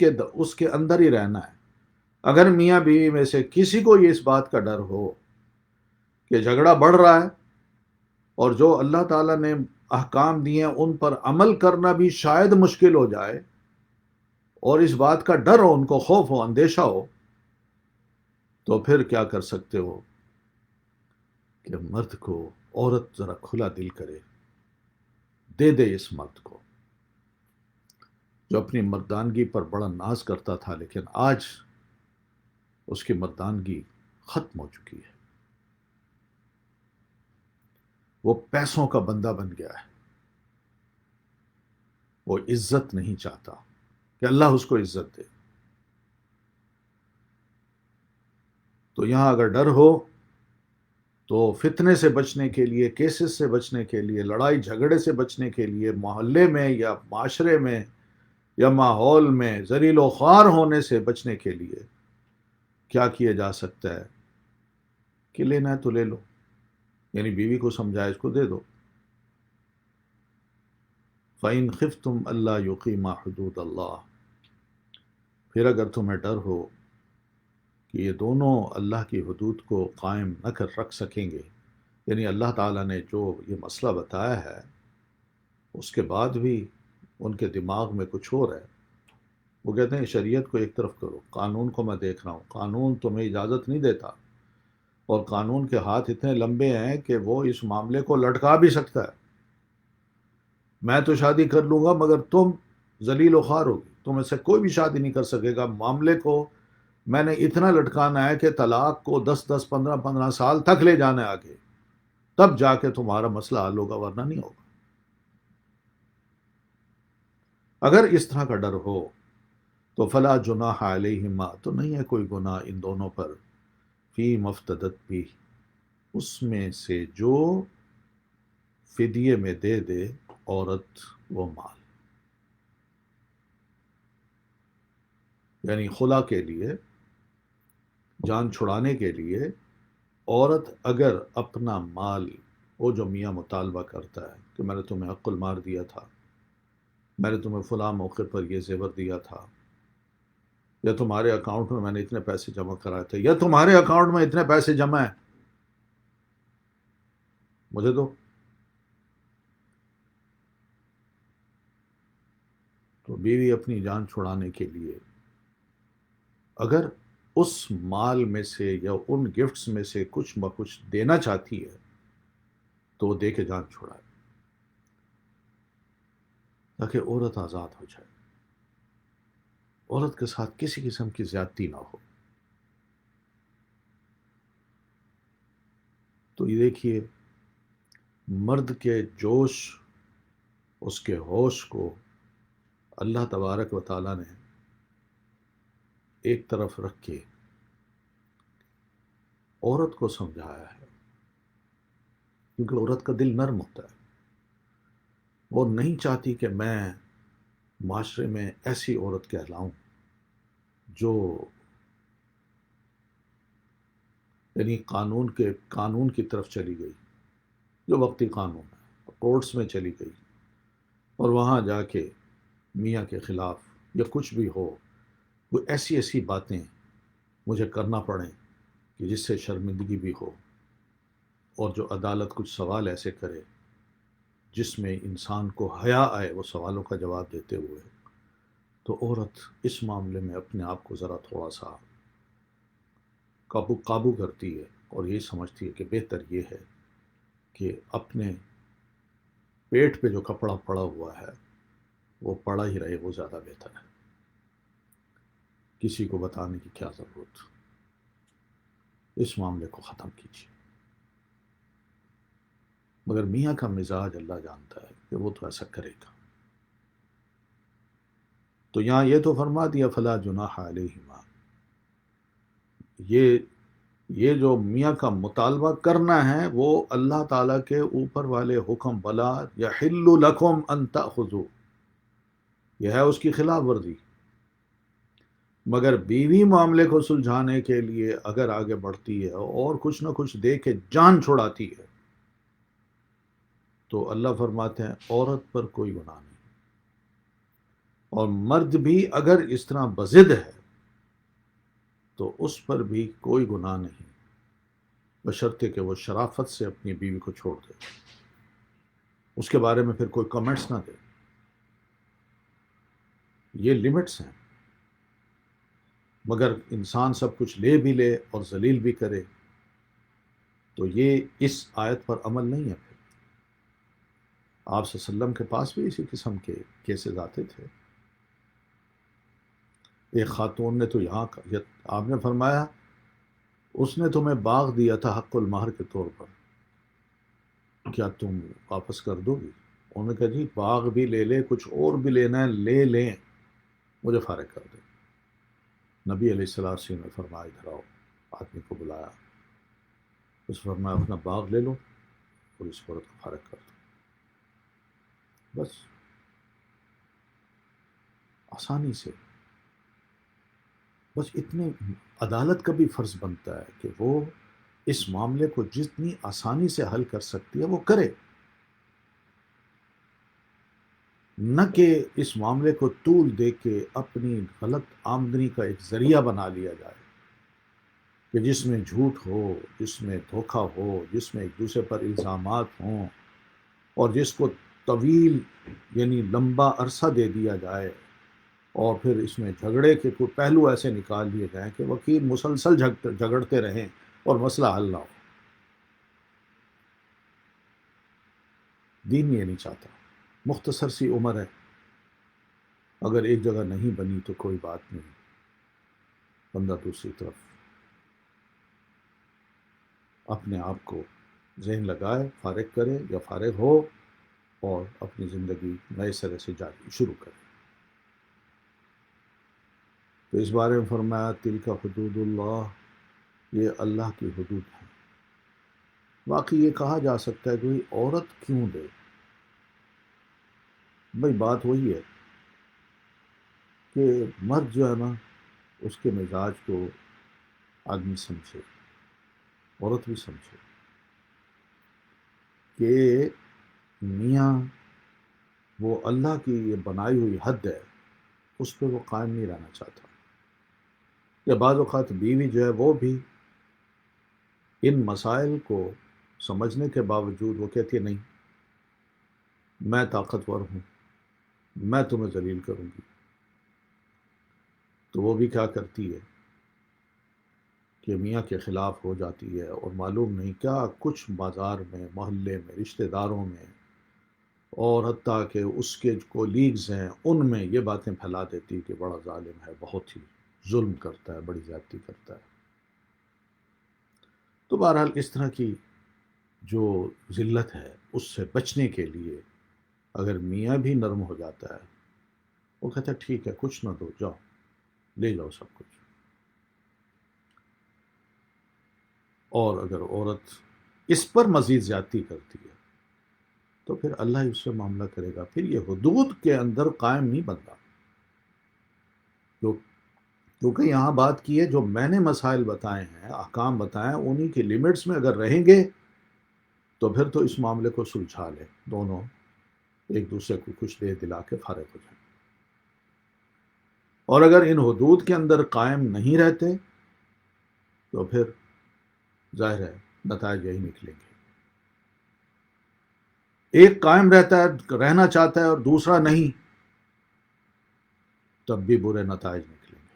A: کے اندر ہی رہنا ہے۔ اگر میاں بیوی میں سے کسی کو یہ اس بات کا ڈر ہو کہ جھگڑا بڑھ رہا ہے اور جو اللہ تعالیٰ نے احکام دیے ہیں ان پر عمل کرنا بھی شاید مشکل ہو جائے، اور اس بات کا ڈر ہو، ان کو خوف ہو، اندیشہ ہو، تو پھر کیا کر سکتے ہو کہ مرد کو عورت ذرا کھلا دل کرے، دے دے اس مرد کو جو اپنی مردانگی پر بڑا ناز کرتا تھا، لیکن آج اس کی مردانگی ختم ہو چکی ہے، وہ پیسوں کا بندہ بن گیا ہے، وہ عزت نہیں چاہتا کہ اللہ اس کو عزت دے۔ تو یہاں اگر ڈر ہو تو فتنے سے بچنے کے لیے، کیسز سے بچنے کے لیے، لڑائی جھگڑے سے بچنے کے لیے، محلے میں یا معاشرے میں یا ماحول میں ذلیل و خوار ہونے سے بچنے کے لیے کیا کیا جا سکتا ہے کہ لینا ہے تو لے لو، یعنی بیوی کو سمجھائے اس کو دے دو۔ فَإِنْ خِفْتُمْ أَلَّا يُقِيمَا حُدُودَ اللَّهِ، پھر اگر تمہیں ڈر ہو کہ یہ دونوں اللہ کی حدود کو قائم نہ کر رکھ سکیں گے، یعنی اللہ تعالیٰ نے جو یہ مسئلہ بتایا ہے اس کے بعد بھی ان کے دماغ میں کچھ اور ہے، وہ کہتے ہیں شریعت کو ایک طرف کرو، قانون کو میں دیکھ رہا ہوں، قانون تمہیں اجازت نہیں دیتا، اور قانون کے ہاتھ اتنے لمبے ہیں کہ وہ اس معاملے کو لٹکا بھی سکتا ہے۔ میں تو شادی کر لوں گا مگر تم ذلیل و خوار ہوگی، تم میں سے کوئی بھی شادی نہیں کر سکے گا، معاملے کو میں نے اتنا لٹکانا ہے کہ طلاق کو 10 10 15 15 سال تک لے جانا ہے آگے، تب جا کے تمہارا مسئلہ حل ہوگا، ورنہ نہیں ہوگا۔ اگر اس طرح کا ڈر ہو تو فلا جناح علیہما، تو نہیں ہے کوئی گناہ ان دونوں پر، فی مفتدت بھی، اس میں سے جو فدیے میں دے دے عورت وہ مال، یعنی خلا کے لیے، جان چھڑانے کے لیے عورت اگر اپنا مال، وہ جو میاں مطالبہ کرتا ہے کہ میں نے تمہیں عقل مار دیا تھا، میں نے تمہیں فلاں موقع پر یہ زیور دیا تھا، یا تمہارے اکاؤنٹ میں نے اتنے پیسے جمع کرائے تھے، یا تمہارے اکاؤنٹ میں اتنے پیسے جمع ہیں، مجھے دو، تو بیوی اپنی جان چھڑانے کے لیے اگر اس مال میں سے یا ان گفٹس میں سے کچھ بکچھ دینا چاہتی ہے تو وہ دے کے جان چھڑائے، تاکہ عورت آزاد ہو جائے، عورت کے ساتھ کسی قسم کی زیادتی نہ ہو۔ تو یہ دیکھیے، مرد کے جوش، اس کے ہوش کو اللہ تبارک و تعالیٰ نے ایک طرف رکھ کے عورت کو سمجھایا ہے، کیونکہ عورت کا دل نرم ہوتا ہے، وہ نہیں چاہتی کہ میں معاشرے میں ایسی عورت کہلاؤں جو یعنی قانون کی طرف چلی گئی، جو وقتی قانون ہے، کورٹس میں چلی گئی، اور وہاں جا کے میاں کے خلاف یا کچھ بھی ہو، وہ ایسی ایسی باتیں مجھے کرنا پڑیں کہ جس سے شرمندگی بھی ہو، اور جو عدالت کچھ سوال ایسے کرے جس میں انسان کو حیا آئے وہ سوالوں کا جواب دیتے ہوئے، تو عورت اس معاملے میں اپنے آپ کو ذرا تھوڑا سا قابو کرتی ہے، اور یہی سمجھتی ہے کہ بہتر یہ ہے کہ اپنے پیٹ پہ جو کپڑا پڑا ہوا ہے وہ پڑا ہی رہے، وہ زیادہ بہتر ہے، کسی کو بتانے کی کیا ضرورت، اس معاملے کو ختم کیجیے۔ مگر میاں کا مزاج اللہ جانتا ہے کہ وہ تو ایسا کرے گا۔ تو یہاں یہ تو فرما دیا فلا جناح علیہما، یہ جو میاں کا مطالبہ کرنا ہے وہ اللہ تعالیٰ کے اوپر والے حکم، بلا یحل لکم ان تأخذوا، یہ ہے اس کی خلاف ورزی۔ مگر بیوی معاملے کو سلجھانے کے لیے اگر آگے بڑھتی ہے اور کچھ نہ کچھ دے کے جان چھڑاتی ہے، تو اللہ فرماتے ہیں عورت پر کوئی گناہ نہیں، اور مرد بھی اگر اس طرح بضد ہے تو اس پر بھی کوئی گناہ نہیں، بشرطے کہ وہ شرافت سے اپنی بیوی کو چھوڑ دے، اس کے بارے میں پھر کوئی کمنٹس نہ دے۔ یہ لمٹس ہیں، مگر انسان سب کچھ لے بھی لے اور ذلیل بھی کرے تو یہ اس آیت پر عمل نہیں ہے۔ آپ صلی اللہ علیہ وسلم کے پاس بھی اسی قسم کے کیسز آتے تھے. ایک خاتون نے تو آپ نے فرمایا اس نے تمہیں باغ دیا تھا حق المہر کے طور پر، کیا تم واپس کر دو گی؟ انہوں نے کہا جی باغ بھی لے لے، کچھ اور بھی لینا ہے لے لیں، مجھے فارغ کر دیں. نبی علیہ السلام نے فرمایا ادھر آؤ، آدمی کو بلایا، اس فرمایا اپنا باغ لے لو اور اس عورت کو فارغ کر دو. بس آسانی سے، بس اتنے عدالت کا بھی فرض بنتا ہے کہ وہ اس معاملے کو جتنی آسانی سے حل کر سکتی ہے وہ کرے، نہ کہ اس معاملے کو طول دے کے اپنی غلط آمدنی کا ایک ذریعہ بنا لیا جائے کہ جس میں جھوٹ ہو، جس میں دھوکہ ہو، جس میں ایک دوسرے پر الزامات ہوں، اور جس کو طویل یعنی لمبا عرصہ دے دیا جائے، اور پھر اس میں جھگڑے کے کوئی پہلو ایسے نکال لیے جائیں کہ وکیل مسلسل جھگڑتے رہیں اور مسئلہ حل نہ ہو. دین یہ نہیں چاہتا. مختصر سی عمر ہے، اگر ایک جگہ نہیں بنی تو کوئی بات نہیں، بندہ دوسری طرف اپنے آپ کو ذہن لگائے، فارغ کرے یا فارغ ہو اور اپنی زندگی نئے سرے سے جاری شروع کرے. تو اس بارے میں فرمایا تلک حدود اللہ، یہ اللہ کی حدود ہے. باقی یہ کہا جا سکتا ہے کہ عورت کیوں دے، بھائی بات وہی ہے کہ مرد جو ہے نا اس کے مزاج کو آدمی سمجھے، عورت بھی سمجھے کہ میاں وہ اللہ کی یہ بنائی ہوئی حد ہے، اس پہ وہ قائم نہیں رہنا چاہتا. یا بعض اوقات بیوی جو ہے وہ بھی ان مسائل کو سمجھنے کے باوجود وہ کہتی ہے نہیں میں طاقتور ہوں، میں تمہیں ذلیل کروں گی. تو وہ بھی کیا کرتی ہے کہ میاں کے خلاف ہو جاتی ہے، اور معلوم نہیں کیا کچھ بازار میں، محلے میں، رشتہ داروں میں، اور حتیٰ کہ اس کے کولیگز ہیں ان میں یہ باتیں پھیلا دیتی کہ بڑا ظالم ہے، بہت ہی ظلم کرتا ہے، بڑی زیادتی کرتا ہے. تو بہرحال اس طرح کی جو ذلت ہے اس سے بچنے کے لیے اگر میاں بھی نرم ہو جاتا ہے، وہ کہتا ہے ٹھیک ہے کچھ نہ دو، جاؤ لے جاؤ سب کچھ. اور اگر عورت اس پر مزید زیادتی کرتی ہے تو پھر اللہ اس سے معاملہ کرے گا. پھر یہ حدود کے اندر قائم نہیں بنتا، کیونکہ یہاں بات کی ہے جو میں نے مسائل بتائے ہیں، احکام بتائے ہیں، انہی کی لمٹس میں اگر رہیں گے تو پھر تو اس معاملے کو سلجھا لیں، دونوں ایک دوسرے کو کچھ دے دلا کے فارغ ہو جائیں. اور اگر ان حدود کے اندر قائم نہیں رہتے تو پھر ظاہر ہے نتائج یہی نکلیں گے. ایک قائم رہتا ہے، رہنا چاہتا ہے، اور دوسرا نہیں، تب بھی برے نتائج نکلیں گے،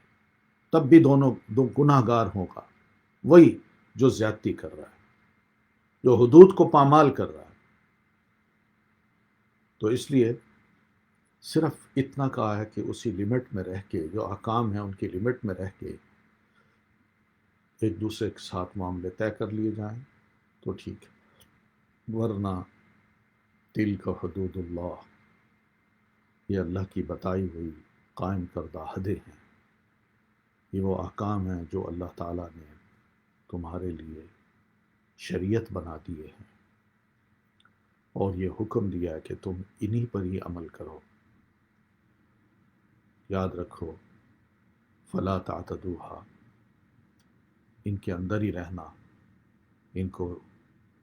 A: تب بھی دونوں دو گناہ گار ہوگا وہی جو زیادتی کر رہا ہے، جو حدود کو پامال کر رہا ہے. تو اس لیے صرف اتنا کہا ہے کہ اسی لمٹ میں رہ کے، جو احکام ہیں ان کی لمٹ میں رہ کے ایک دوسرے کے ساتھ معاملے طے کر لیے جائیں تو ٹھیک ہے. ورنہ تلک حدود اللہ، یہ اللہ کی بتائی ہوئی قائم کردہ حدیں ہیں، یہ وہ احکام ہیں جو اللہ تعالیٰ نے تمہارے لیے شریعت بنا دیے ہیں، اور یہ حکم دیا ہے کہ تم انہی پر ہی عمل کرو. یاد رکھو فلا تعتدوها، ان کے اندر ہی رہنا، ان کو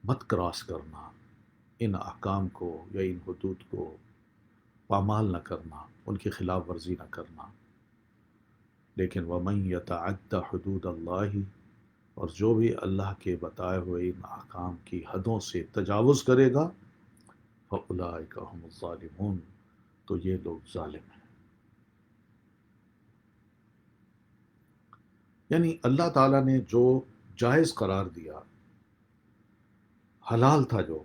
A: مت کراس کرنا، ان احکام کو یا ان حدود کو پامال نہ کرنا، ان کی خلاف ورزی نہ کرنا. لیکن وَمَن يَتَعَدَّ حُدُودَ اللَّهِ، اور جو بھی اللہ کے بتائے ہوئے ان احکام کی حدوں سے تجاوز کرے گا فَأُولَٰئِكَ هُمُ الظَّالِمُونَ، تو یہ لوگ ظالم ہیں. یعنی اللہ تعالیٰ نے جو جائز قرار دیا، حلال تھا جو،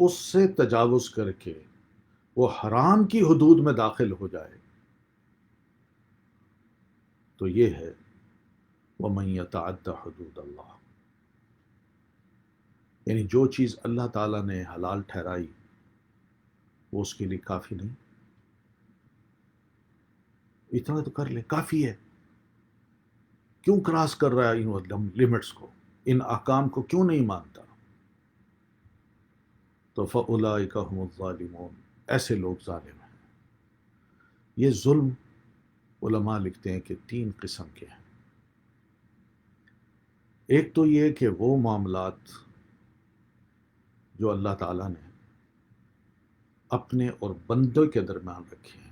A: اس سے تجاوز کر کے وہ حرام کی حدود میں داخل ہو جائے تو یہ ہے وَمَن يَتَعَدَّ حُدُودَ اللَّهِ، یعنی جو چیز اللہ تعالیٰ نے حلال ٹھہرائی وہ اس کے لیے کافی نہیں، اتنا تو کر لے، کافی ہے، کیوں کراس کر رہا ہے ان لمٹس کو، ان احکام کو کیوں نہیں مانتا؟ تو فَأُولَٰئِكَ هُمُ الظَّالِمُونَ، ایسے لوگ ظالم ہیں۔ یہ ظلم علماء لکھتے ہیں کہ 3 قسم کے ہیں۔ ایک تو یہ کہ وہ معاملات جو اللہ تعالیٰ نے اپنے اور بندے کے درمیان رکھے ہیں،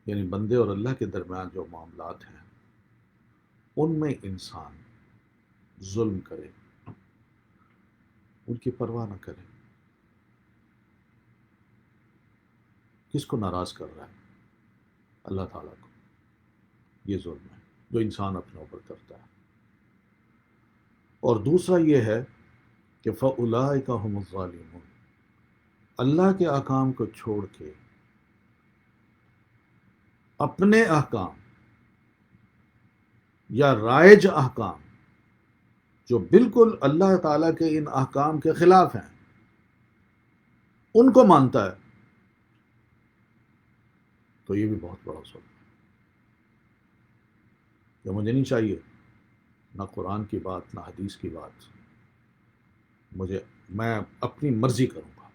A: یعنی بندے اور اللہ کے درمیان جو معاملات ہیں ان میں انسان ظلم کرے، ان کی پرواہ نہ کرے۔ کس کو ناراض کر رہا ہے؟ اللہ تعالیٰ کو۔ یہ ظلم ہے جو انسان اپنے اوپر کرتا ہے۔ اور دوسرا یہ ہے کہ فَأُولَٰئِكَ هُمُ الظَّالِمُونَ، اللہ کے احکام کو چھوڑ کے اپنے احکام یا رائج احکام جو بالکل اللہ تعالیٰ کے ان احکام کے خلاف ہیں ان کو مانتا ہے، تو یہ بھی بہت بڑا ظلم ہے۔ کہ مجھے نہیں چاہیے نہ قرآن کی بات نہ حدیث کی بات، میں اپنی مرضی کروں گا،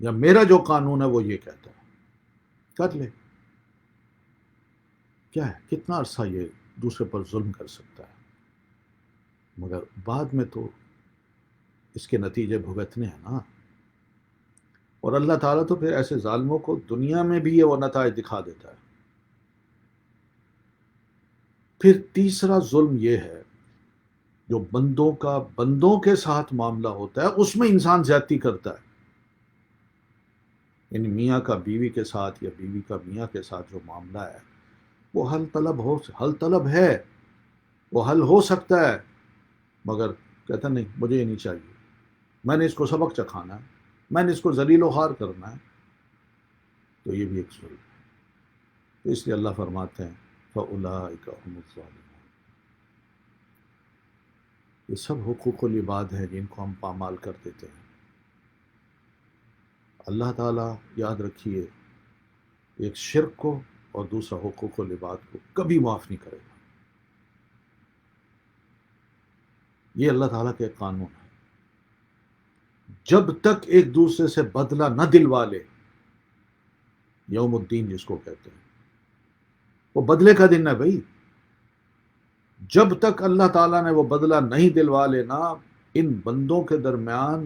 A: یا میرا جو قانون ہے وہ یہ کہتا ہے، کر لے۔ کیا ہے، کتنا عرصہ یہ دوسرے پر ظلم کر سکتا ہے، مگر بعد میں تو اس کے نتیجے بھگتنے ہیں نا۔ اور اللہ تعالیٰ تو پھر ایسے ظالموں کو دنیا میں بھی یہ وہ نتائج دکھا دیتا ہے۔ پھر تیسرا ظلم یہ ہے جو بندوں کے ساتھ معاملہ ہوتا ہے، اس میں انسان زیادتی کرتا ہے، یعنی میاں کا بیوی کے ساتھ یا بیوی کا میاں کے ساتھ جو معاملہ ہے وہ حل طلب ہے، وہ حل ہو سکتا ہے، مگر کہتا نہیں مجھے یہ نہیں چاہیے، میں نے اس کو سبق چکھانا ہے، میں نے اس کو ذلیل و خوار کرنا ہے، تو یہ بھی ایک ظلم ہے۔ تو اس لیے اللہ فرماتے ہیں فَأُولَٰئِكَ هُمُ الظَّالِمُونَ۔ یہ سب حقوق العباد ہیں جن کو ہم پامال کر دیتے ہیں۔ اللہ تعالیٰ، یاد رکھیے، ایک شرک کو اور دوسرا حقوق العباد کو کبھی معاف نہیں کرے گا۔ یہ اللہ تعالیٰ کے قانون ہے۔ جب تک ایک دوسرے سے بدلہ نہ دلوا لے، یوم الدین جس کو کہتے ہیں، وہ بدلے کا دن ہے بھائی۔ جب تک اللہ تعالیٰ نے وہ بدلہ نہیں دلوا لینا، ان بندوں کے درمیان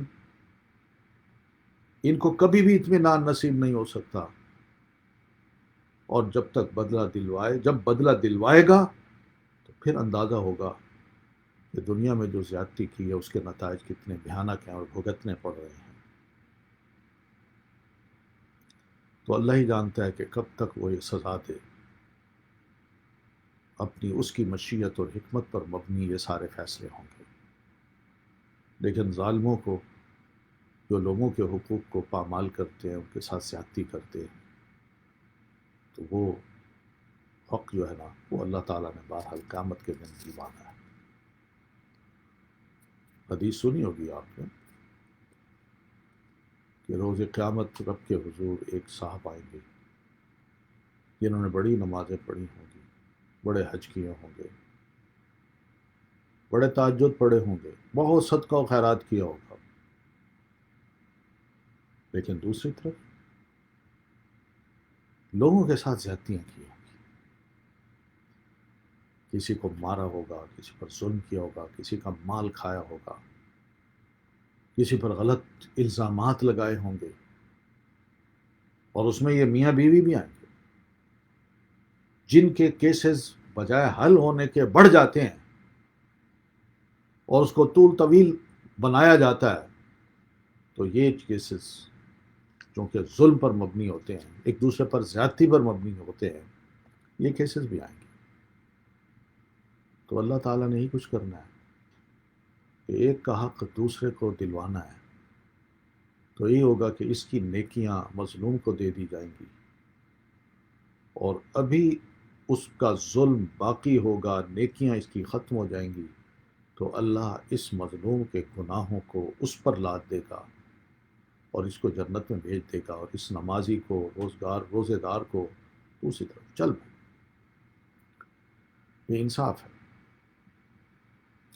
A: ان کو کبھی بھی اطمینان نصیب نہیں ہو سکتا۔ اور جب تک جب بدلہ دلوائے گا تو پھر اندازہ ہوگا کہ دنیا میں جو زیادتی کی ہے اس کے نتائج کتنے بھیانک ہیں اور بھگتنے پڑ رہے ہیں۔ تو اللہ ہی جانتا ہے کہ کب تک وہ یہ سزا دے، اپنی اس کی مشیت اور حکمت پر مبنی یہ سارے فیصلے ہوں گے۔ لیکن ظالموں کو، جو لوگوں کے حقوق کو پامال کرتے ہیں، ان کے ساتھ زیادتی کرتے ہیں، تو وہ حق جو ہے نا وہ اللہ تعالیٰ نے بہرحال قیامت کے دن دلوانا ہے۔ حدیث سنی ہوگی آپ نے کہ روز قیامت رب کے حضور ایک صاحب آئیں گے جنہوں نے بڑی نمازیں پڑھی ہوں گی، بڑے حج کیے ہوں گے، بڑے تہجد پڑھے ہوں گے، بہت صدقہ و خیرات کیا ہوگا، لیکن دوسری طرف لوگوں کے ساتھ زیادتیاں کی ہوں گی، کسی کو مارا ہوگا، کسی پر ظلم کیا ہوگا، کسی کا مال کھایا ہوگا، کسی پر غلط الزامات لگائے ہوں گے، اور اس میں یہ میاں بیوی بھی آئیں گے جن کے کیسز بجائے حل ہونے کے بڑھ جاتے ہیں اور اس کو طول طویل بنایا جاتا ہے۔ تو یہ کیسز چونکہ ظلم پر مبنی ہوتے ہیں، ایک دوسرے پر زیادتی پر مبنی ہوتے ہیں، یہ کیسز بھی آئیں گے۔ تو اللہ تعالیٰ نے ہی کچھ کرنا ہے۔ کہ ایک کا حق دوسرے کو دلوانا ہے تو یہی ہوگا کہ اس کی نیکیاں مظلوم کو دے دی جائیں گی، اور ابھی اس کا ظلم باقی ہوگا، نیکیاں اس کی ختم ہو جائیں گی، تو اللہ اس مظلوم کے گناہوں کو اس پر لاد دے گا اور اس کو جنت میں بھیج دے گا، اور اس نمازی کو، روزے دار کو دوسری طرف چل بھائی۔ یہ انصاف ہے۔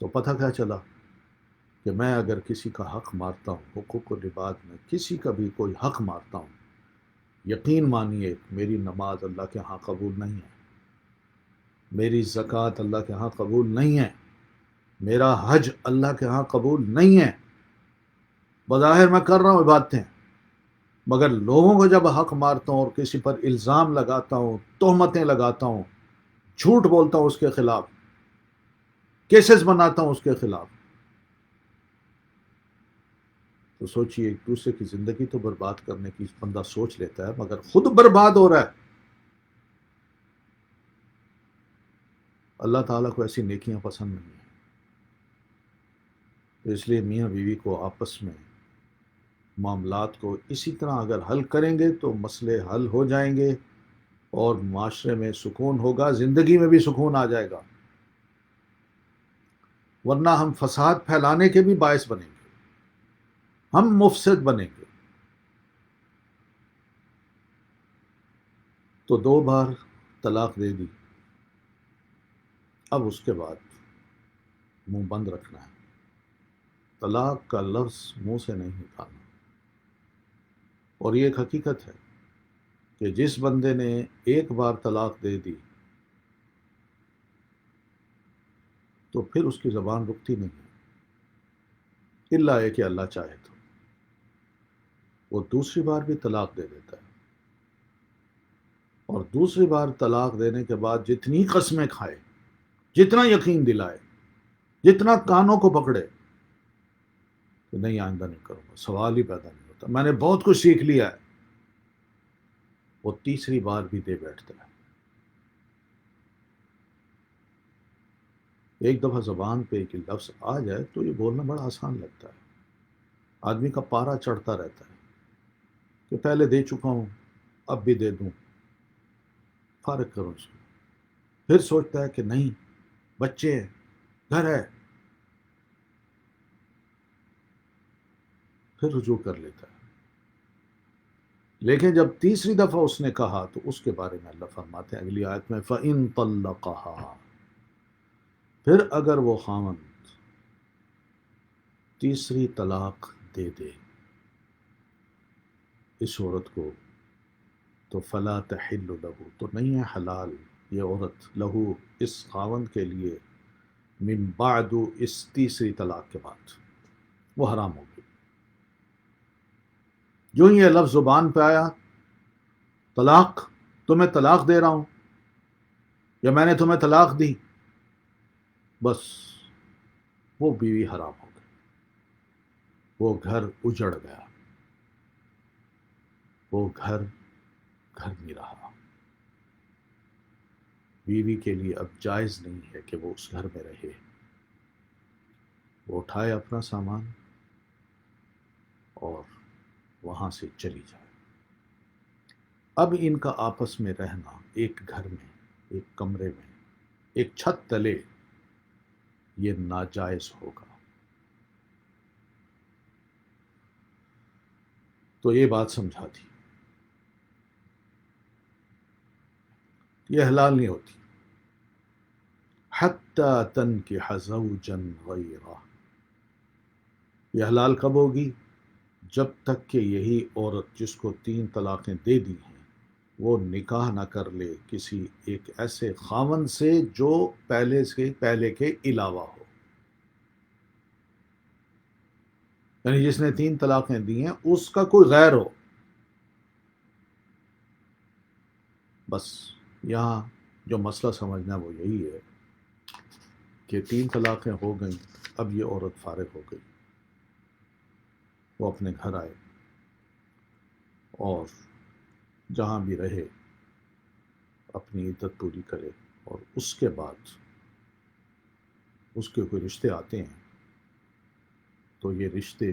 A: تو پتہ کیا چلا کہ میں اگر کسی کا حق مارتا ہوں، حقوق و العباد میں کسی کا بھی کوئی حق مارتا ہوں، یقین مانیے میری نماز اللہ کے ہاں قبول نہیں ہے، میری زکوٰۃ اللہ کے ہاں قبول نہیں ہے، میرا حج اللہ کے ہاں قبول نہیں ہے۔ بظاہر میں کر رہا ہوں عبادتیں، مگر لوگوں کو جب حق مارتا ہوں اور کسی پر الزام لگاتا ہوں، تہمتیں لگاتا ہوں، جھوٹ بولتا ہوں اس کے خلاف، کیسز بناتا ہوں اس کے خلاف، تو سوچئے ایک دوسرے کی زندگی تو برباد کرنے کی بندہ سوچ لیتا ہے، مگر خود برباد ہو رہا ہے۔ اللہ تعالیٰ کو ایسی نیکیاں پسند نہیں ہیں۔ تو اس لیے میاں بیوی کو آپس میں معاملات کو اسی طرح اگر حل کریں گے تو مسئلے حل ہو جائیں گے، اور معاشرے میں سکون ہوگا، زندگی میں بھی سکون آ جائے گا، ورنہ ہم فساد پھیلانے کے بھی باعث بنیں گے، ہم مفسد بنیں گے۔ تو 2 بار طلاق دے دی، اب اس کے بعد منہ بند رکھنا ہے، طلاق کا لفظ منہ سے نہیں نکالنا۔ اور یہ ایک حقیقت ہے کہ جس بندے نے ایک بار طلاق دے دی تو پھر اس کی زبان رکتی نہیں ہے، الا ہے کہ اللہ چاہے تو وہ دوسری بار بھی طلاق دے دیتا ہے، اور دوسری بار طلاق دینے کے بعد جتنی قسمیں کھائے، جتنا یقین دلائے، جتنا کانوں کو پکڑے کہ نہیں آئندہ نہیں کروں گا، سوال ہی پیدا نہیں ہوتا، میں نے بہت کچھ سیکھ لیا ہے، وہ تیسری بار بھی دے بیٹھتا ہے۔ ایک دفعہ زبان پہ ایک لفظ آ جائے تو یہ بولنا بڑا آسان لگتا ہے، آدمی کا پارا چڑھتا رہتا ہے کہ پہلے دے چکا ہوں، اب بھی دے دوں، فارغ کروں اس کو۔ پھر سوچتا ہے کہ نہیں، بچے ہیں، گھر ہے، پھر رجوع کر لیتا ہے۔ لیکن جب تیسری دفعہ اس نے کہا تو اس کے بارے میں اللہ فرماتے ہیں اگلی آیت میں، فَإِن طَلَّقَهَا، پھر اگر وہ خاوند تیسری طلاق دے دے اس عورت کو، تو فَلَا تَحِلُّ لَهُ، تو نہیں ہے حلال یہ عورت، لہو اس خاوند کے لیے، من بعد، اس تیسری طلاق کے بعد وہ حرام ہوگی۔ جو یہ لفظ زبان پہ آیا، طلاق، تمہیں طلاق دے رہا ہوں، یا میں نے تمہیں طلاق دی، بس وہ بیوی حرام ہو گئی، وہ گھر اجڑ گیا، وہ گھر نہیں رہا۔ بیوی کے لیے اب جائز نہیں ہے کہ وہ اس گھر میں رہے، وہ اٹھائے اپنا سامان اور وہاں سے چلی جائے۔ اب ان کا آپس میں رہنا ایک گھر میں، ایک کمرے میں، ایک چھت تلے، یہ ناجائز ہوگا۔ تو یہ بات سمجھا دی، یہ حلال نہیں ہوتی، حتی تنکح زوجا غیرہ، یہ حلال کب ہوگی؟ جب تک کہ یہی عورت جس کو 3 طلاقیں دے دی ہیں وہ نکاح نہ کر لے کسی ایک ایسے خاوند سے جو پہلے کے علاوہ ہو، یعنی جس نے 3 طلاقیں دی ہیں اس کا کوئی غیر ہو۔ بس یہاں جو مسئلہ سمجھنا وہ یہی ہے کہ 3 طلاقیں ہو گئیں، اب یہ عورت فارغ ہو گئی، وہ اپنے گھر آئے اور جہاں بھی رہے اپنی عدت پوری کرے، اور اس کے بعد اس کے کوئی رشتے آتے ہیں تو یہ رشتے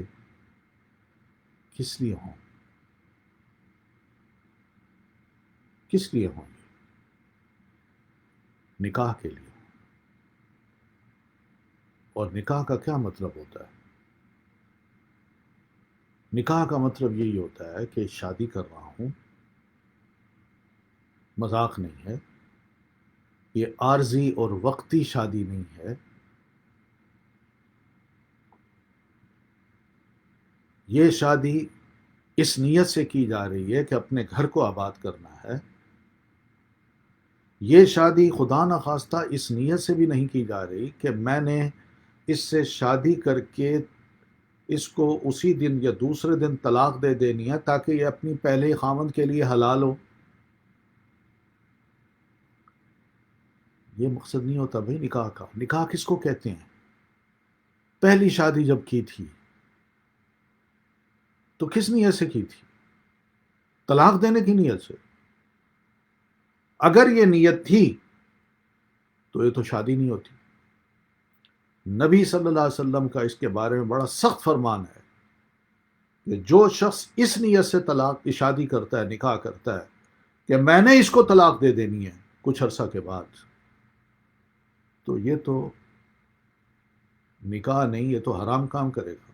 A: کس لیے ہوں؟ کس لیے ہوں؟ نکاح کے لیے۔ اور نکاح کا کیا مطلب ہوتا ہے؟ نکاح کا مطلب یہی ہوتا ہے کہ شادی کر رہا ہوں، مذاق نہیں ہے، یہ عارضی اور وقتی شادی نہیں ہے، یہ شادی اس نیت سے کی جا رہی ہے کہ اپنے گھر کو آباد کرنا ہے۔ یہ شادی خدا نخواستہ اس نیت سے بھی نہیں کی جا رہی کہ میں نے اس سے شادی کر کے اس کو اسی دن یا دوسرے دن طلاق دے دینی ہے تاکہ یہ اپنی پہلے خاوند کے لیے حلال ہو۔ یہ مقصد نہیں ہوتا بھائی نکاح کا۔ نکاح کس کو کہتے ہیں؟ پہلی شادی جب کی تھی تو کس نیت سے کی تھی؟ طلاق دینے کی نیت سے۔ اگر یہ نیت تھی تو یہ تو شادی نہیں ہوتی۔ نبی صلی اللہ علیہ وسلم کا اس کے بارے میں بڑا سخت فرمان ہے کہ جو شخص اس نیت سے طلاق کی شادی کرتا ہے، نکاح کرتا ہے کہ میں نے اس کو طلاق دے دینی ہے کچھ عرصہ کے بعد، تو یہ تو نکاح نہیں، یہ تو حرام کام کرے گا،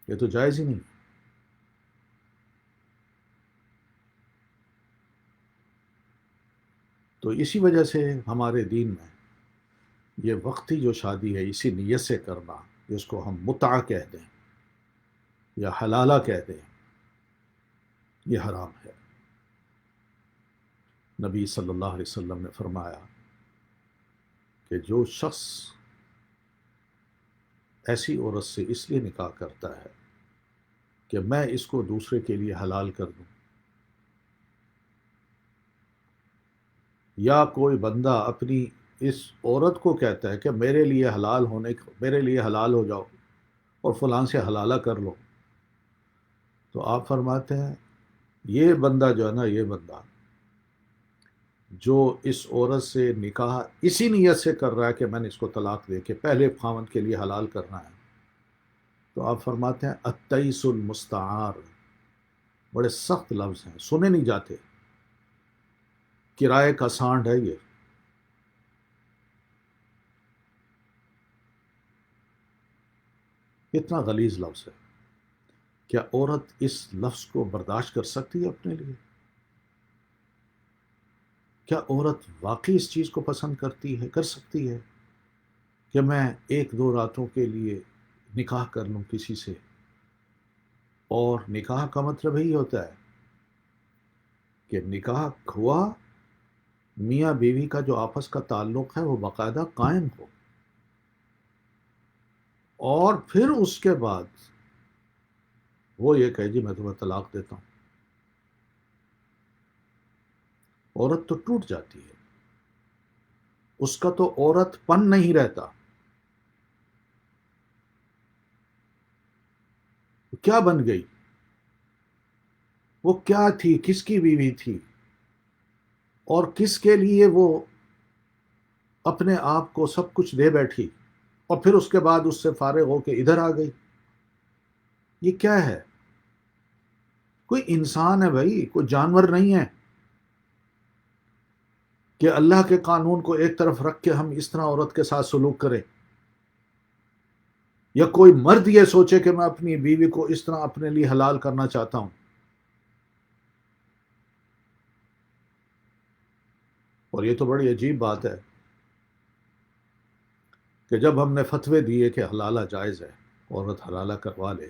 A: یہ تو جائز ہی نہیں۔ تو اسی وجہ سے ہمارے دین میں یہ وقتی جو شادی ہے اسی نیت سے کرنا، جس کو ہم متعہ کہہ دیں یا حلالہ کہہ دیں، یہ حرام ہے۔ نبی صلی اللہ علیہ وسلم نے فرمایا کہ جو شخص ایسی عورت سے اس لیے نکاح کرتا ہے کہ میں اس کو دوسرے کے لیے حلال کر دوں، یا کوئی بندہ اپنی اس عورت کو کہتا ہے کہ میرے لیے حلال ہو جاؤ اور فلاں سے حلالہ کر لو، تو آپ فرماتے ہیں یہ بندہ جو ہے نا، یہ بندہ جو اس عورت سے نکاح اسی نیت سے کر رہا ہے کہ میں نے اس کو طلاق دے کے پہلے خاوند کے لیے حلال کرنا ہے، تو آپ فرماتے ہیں التیس المستعار، بڑے سخت لفظ ہیں، سنے نہیں جاتے، کرائے کا سانڈ ہے یہ۔ اتنا غلیظ لفظ ہے، کیا عورت اس لفظ کو برداشت کر سکتی ہے اپنے لیے؟ کیا عورت واقعی اس چیز کو پسند کرتی ہے، کر سکتی ہے کہ میں ایک دو راتوں کے لیے نکاح کر لوں کسی سے؟ اور نکاح کا مطلب یہی ہوتا ہے کہ نکاح ہوا، میاں بیوی کا جو آپس کا تعلق ہے وہ باقاعدہ قائم ہو، اور پھر اس کے بعد وہ یہ کہے جی میں تمہیں طلاق دیتا ہوں، عورت تو ٹوٹ جاتی ہے، اس کا تو عورت پن نہیں رہتا۔ کیا بن گئی؟ وہ کیا تھی، کس کی بیوی تھی، اور کس کے لیے وہ اپنے آپ کو سب کچھ دے بیٹھی، اور پھر اس کے بعد اس سے فارغ ہو کے ادھر آ گئی؟ یہ کیا ہے؟ کوئی انسان ہے بھائی، کوئی جانور نہیں ہے کہ اللہ کے قانون کو ایک طرف رکھ کے ہم اس طرح عورت کے ساتھ سلوک کریں، یا کوئی مرد یہ سوچے کہ میں اپنی بیوی کو اس طرح اپنے لیے حلال کرنا چاہتا ہوں۔ اور یہ تو بڑی عجیب بات ہے کہ جب ہم نے فتوے دیے کہ حلالہ جائز ہے، عورت حلالہ کروا لے،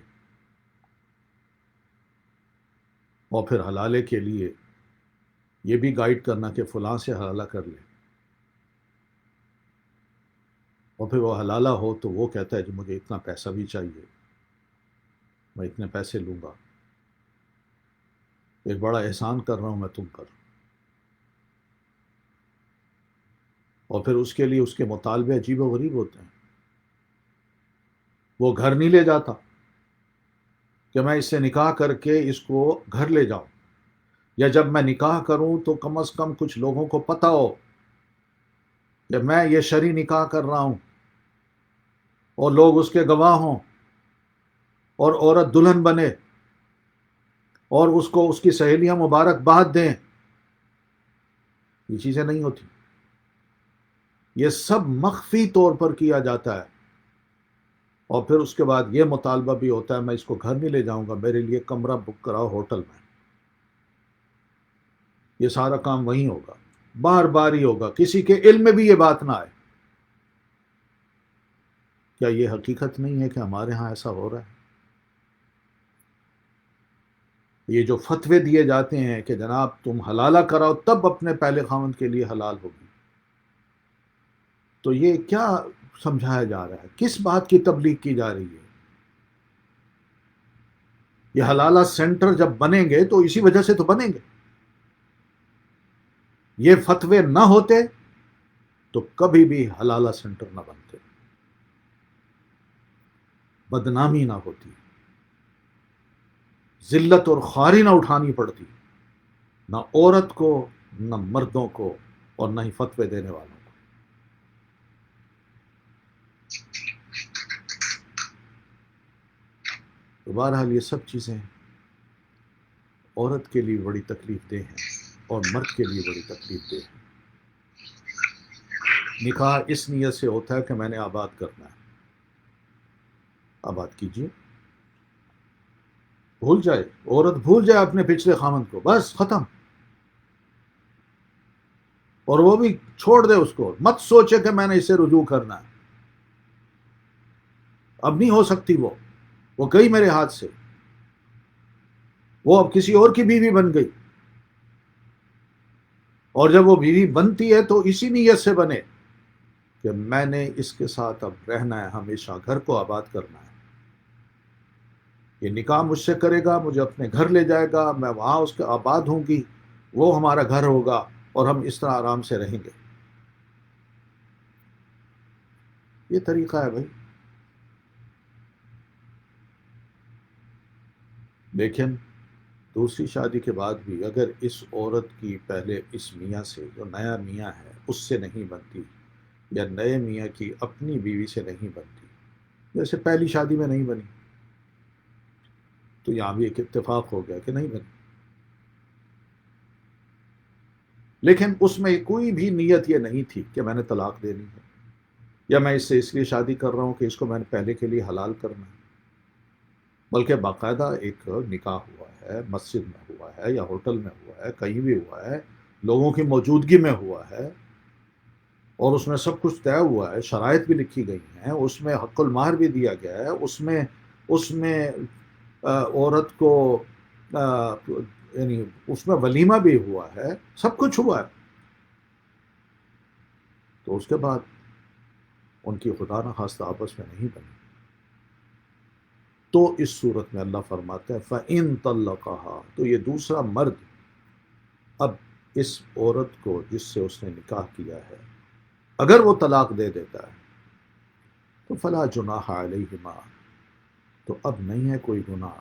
A: اور پھر حلالے کے لیے یہ بھی گائیڈ کرنا کہ فلاں سے حلالہ کر لے، اور پھر وہ حلالہ ہو تو وہ کہتا ہے کہ مجھے اتنا پیسہ بھی چاہیے، میں اتنے پیسے لوں گا، ایک بڑا احسان کر رہا ہوں میں تم پر، اور پھر اس کے لیے اس کے مطالبے عجیب و غریب ہوتے ہیں۔ وہ گھر نہیں لے جاتا کہ میں اس سے نکاح کر کے اس کو گھر لے جاؤں، یا جب میں نکاح کروں تو کم از کم کچھ لوگوں کو پتہ ہو کہ میں یہ شرعی نکاح کر رہا ہوں۔ اور لوگ اس کے گواہ ہوں اور عورت دلہن بنے اور اس کو اس کی سہیلیاں مبارکباد دیں، یہ چیزیں نہیں ہوتی. یہ سب مخفی طور پر کیا جاتا ہے، اور پھر اس کے بعد یہ مطالبہ بھی ہوتا ہے میں اس کو گھر نہیں لے جاؤں گا، میرے لیے کمرہ بک کراؤ ہوٹل میں. یہ سارا کام وہیں ہوگا، بار بار ہی ہوگا، کسی کے علم میں بھی یہ بات نہ آئے. کیا یہ حقیقت نہیں ہے کہ ہمارے ہاں ایسا ہو رہا ہے؟ یہ جو فتوے دیے جاتے ہیں کہ جناب تم حلالہ کراؤ تب اپنے پہلے خاوند کے لیے حلال ہوگی، تو یہ کیا سمجھایا جا رہا ہے؟ کس بات کی تبلیغ کی جا رہی ہے؟ یہ حلالہ سینٹر جب بنیں گے تو اسی وجہ سے تو بنیں گے. یہ فتوے نہ ہوتے تو کبھی بھی حلالہ سینٹر نہ بنتے، بدنامی نہ ہوتی، ذلت اور خواری نہ اٹھانی پڑتی، نہ عورت کو، نہ مردوں کو، اور نہ ہی فتوے دینے والوں کو. تو بہرحال یہ سب چیزیں عورت کے لیے بڑی تکلیف دہ ہیں اور مرد کے لیے بڑی تکلیف دہ ہیں. نکاح اس نیت سے ہوتا ہے کہ میں نے آباد کرنا ہے، آباد کیجیے. بھول جائے عورت، بھول جائے اپنے پچھلے خاوند کو، بس ختم. اور وہ بھی چھوڑ دے اس کو، مت سوچے کہ میں نے اسے رجوع کرنا ہے، اب نہیں ہو سکتی وہ گئی میرے ہاتھ سے، وہ اب کسی اور کی بیوی بن گئی. اور جب وہ بیوی بنتی ہے تو اسی نیت سے بنے کہ میں نے اس کے ساتھ اب رہنا ہے، ہمیشہ گھر کو آباد کرنا ہے. یہ نکاح مجھ سے کرے گا، مجھے اپنے گھر لے جائے گا، میں وہاں اس کے آباد ہوں گی، وہ ہمارا گھر ہوگا، اور ہم اس طرح آرام سے رہیں گے. یہ طریقہ ہے بھائی. لیکن دوسری شادی کے بعد بھی اگر اس عورت کی پہلے اس میاں سے، جو نیا میاں ہے، اس سے نہیں بنتی، یا نئے میاں کی اپنی بیوی سے نہیں بنتی، جیسے پہلی شادی میں نہیں بنی، تو یہاں بھی ایک اتفاق ہو گیا کہ نہیں بنی. لیکن اس میں کوئی بھی نیت یہ نہیں تھی کہ میں نے طلاق دینی ہے، یا میں اس سے اس لیے شادی کر رہا ہوں کہ اس کو میں نے پہلے کے لیے حلال کرنا ہے. بلکہ باقاعدہ ایک نکاح ہوا ہے، مسجد میں ہوا ہے یا ہوٹل میں ہوا ہے، کہیں بھی ہوا ہے، لوگوں کی موجودگی میں ہوا ہے، اور اس میں سب کچھ طے ہوا ہے، شرائط بھی لکھی گئی ہیں، اس میں حق المہر بھی دیا گیا ہے، اس میں عورت کو یعنی اس میں ولیمہ بھی ہوا ہے، سب کچھ ہوا ہے. تو اس کے بعد ان کی خدا نخواستہ آپس میں نہیں بنی، تو اس صورت میں اللہ فرماتا ہے فَإِن طَلَّقَهَا، تو یہ دوسرا مرد اب اس عورت کو جس سے اس نے نکاح کیا ہے اگر وہ طلاق دے دیتا ہے تو فَلَا جُنَاحَ عَلَيْهِمَا، تو اب نہیں ہے کوئی گناہ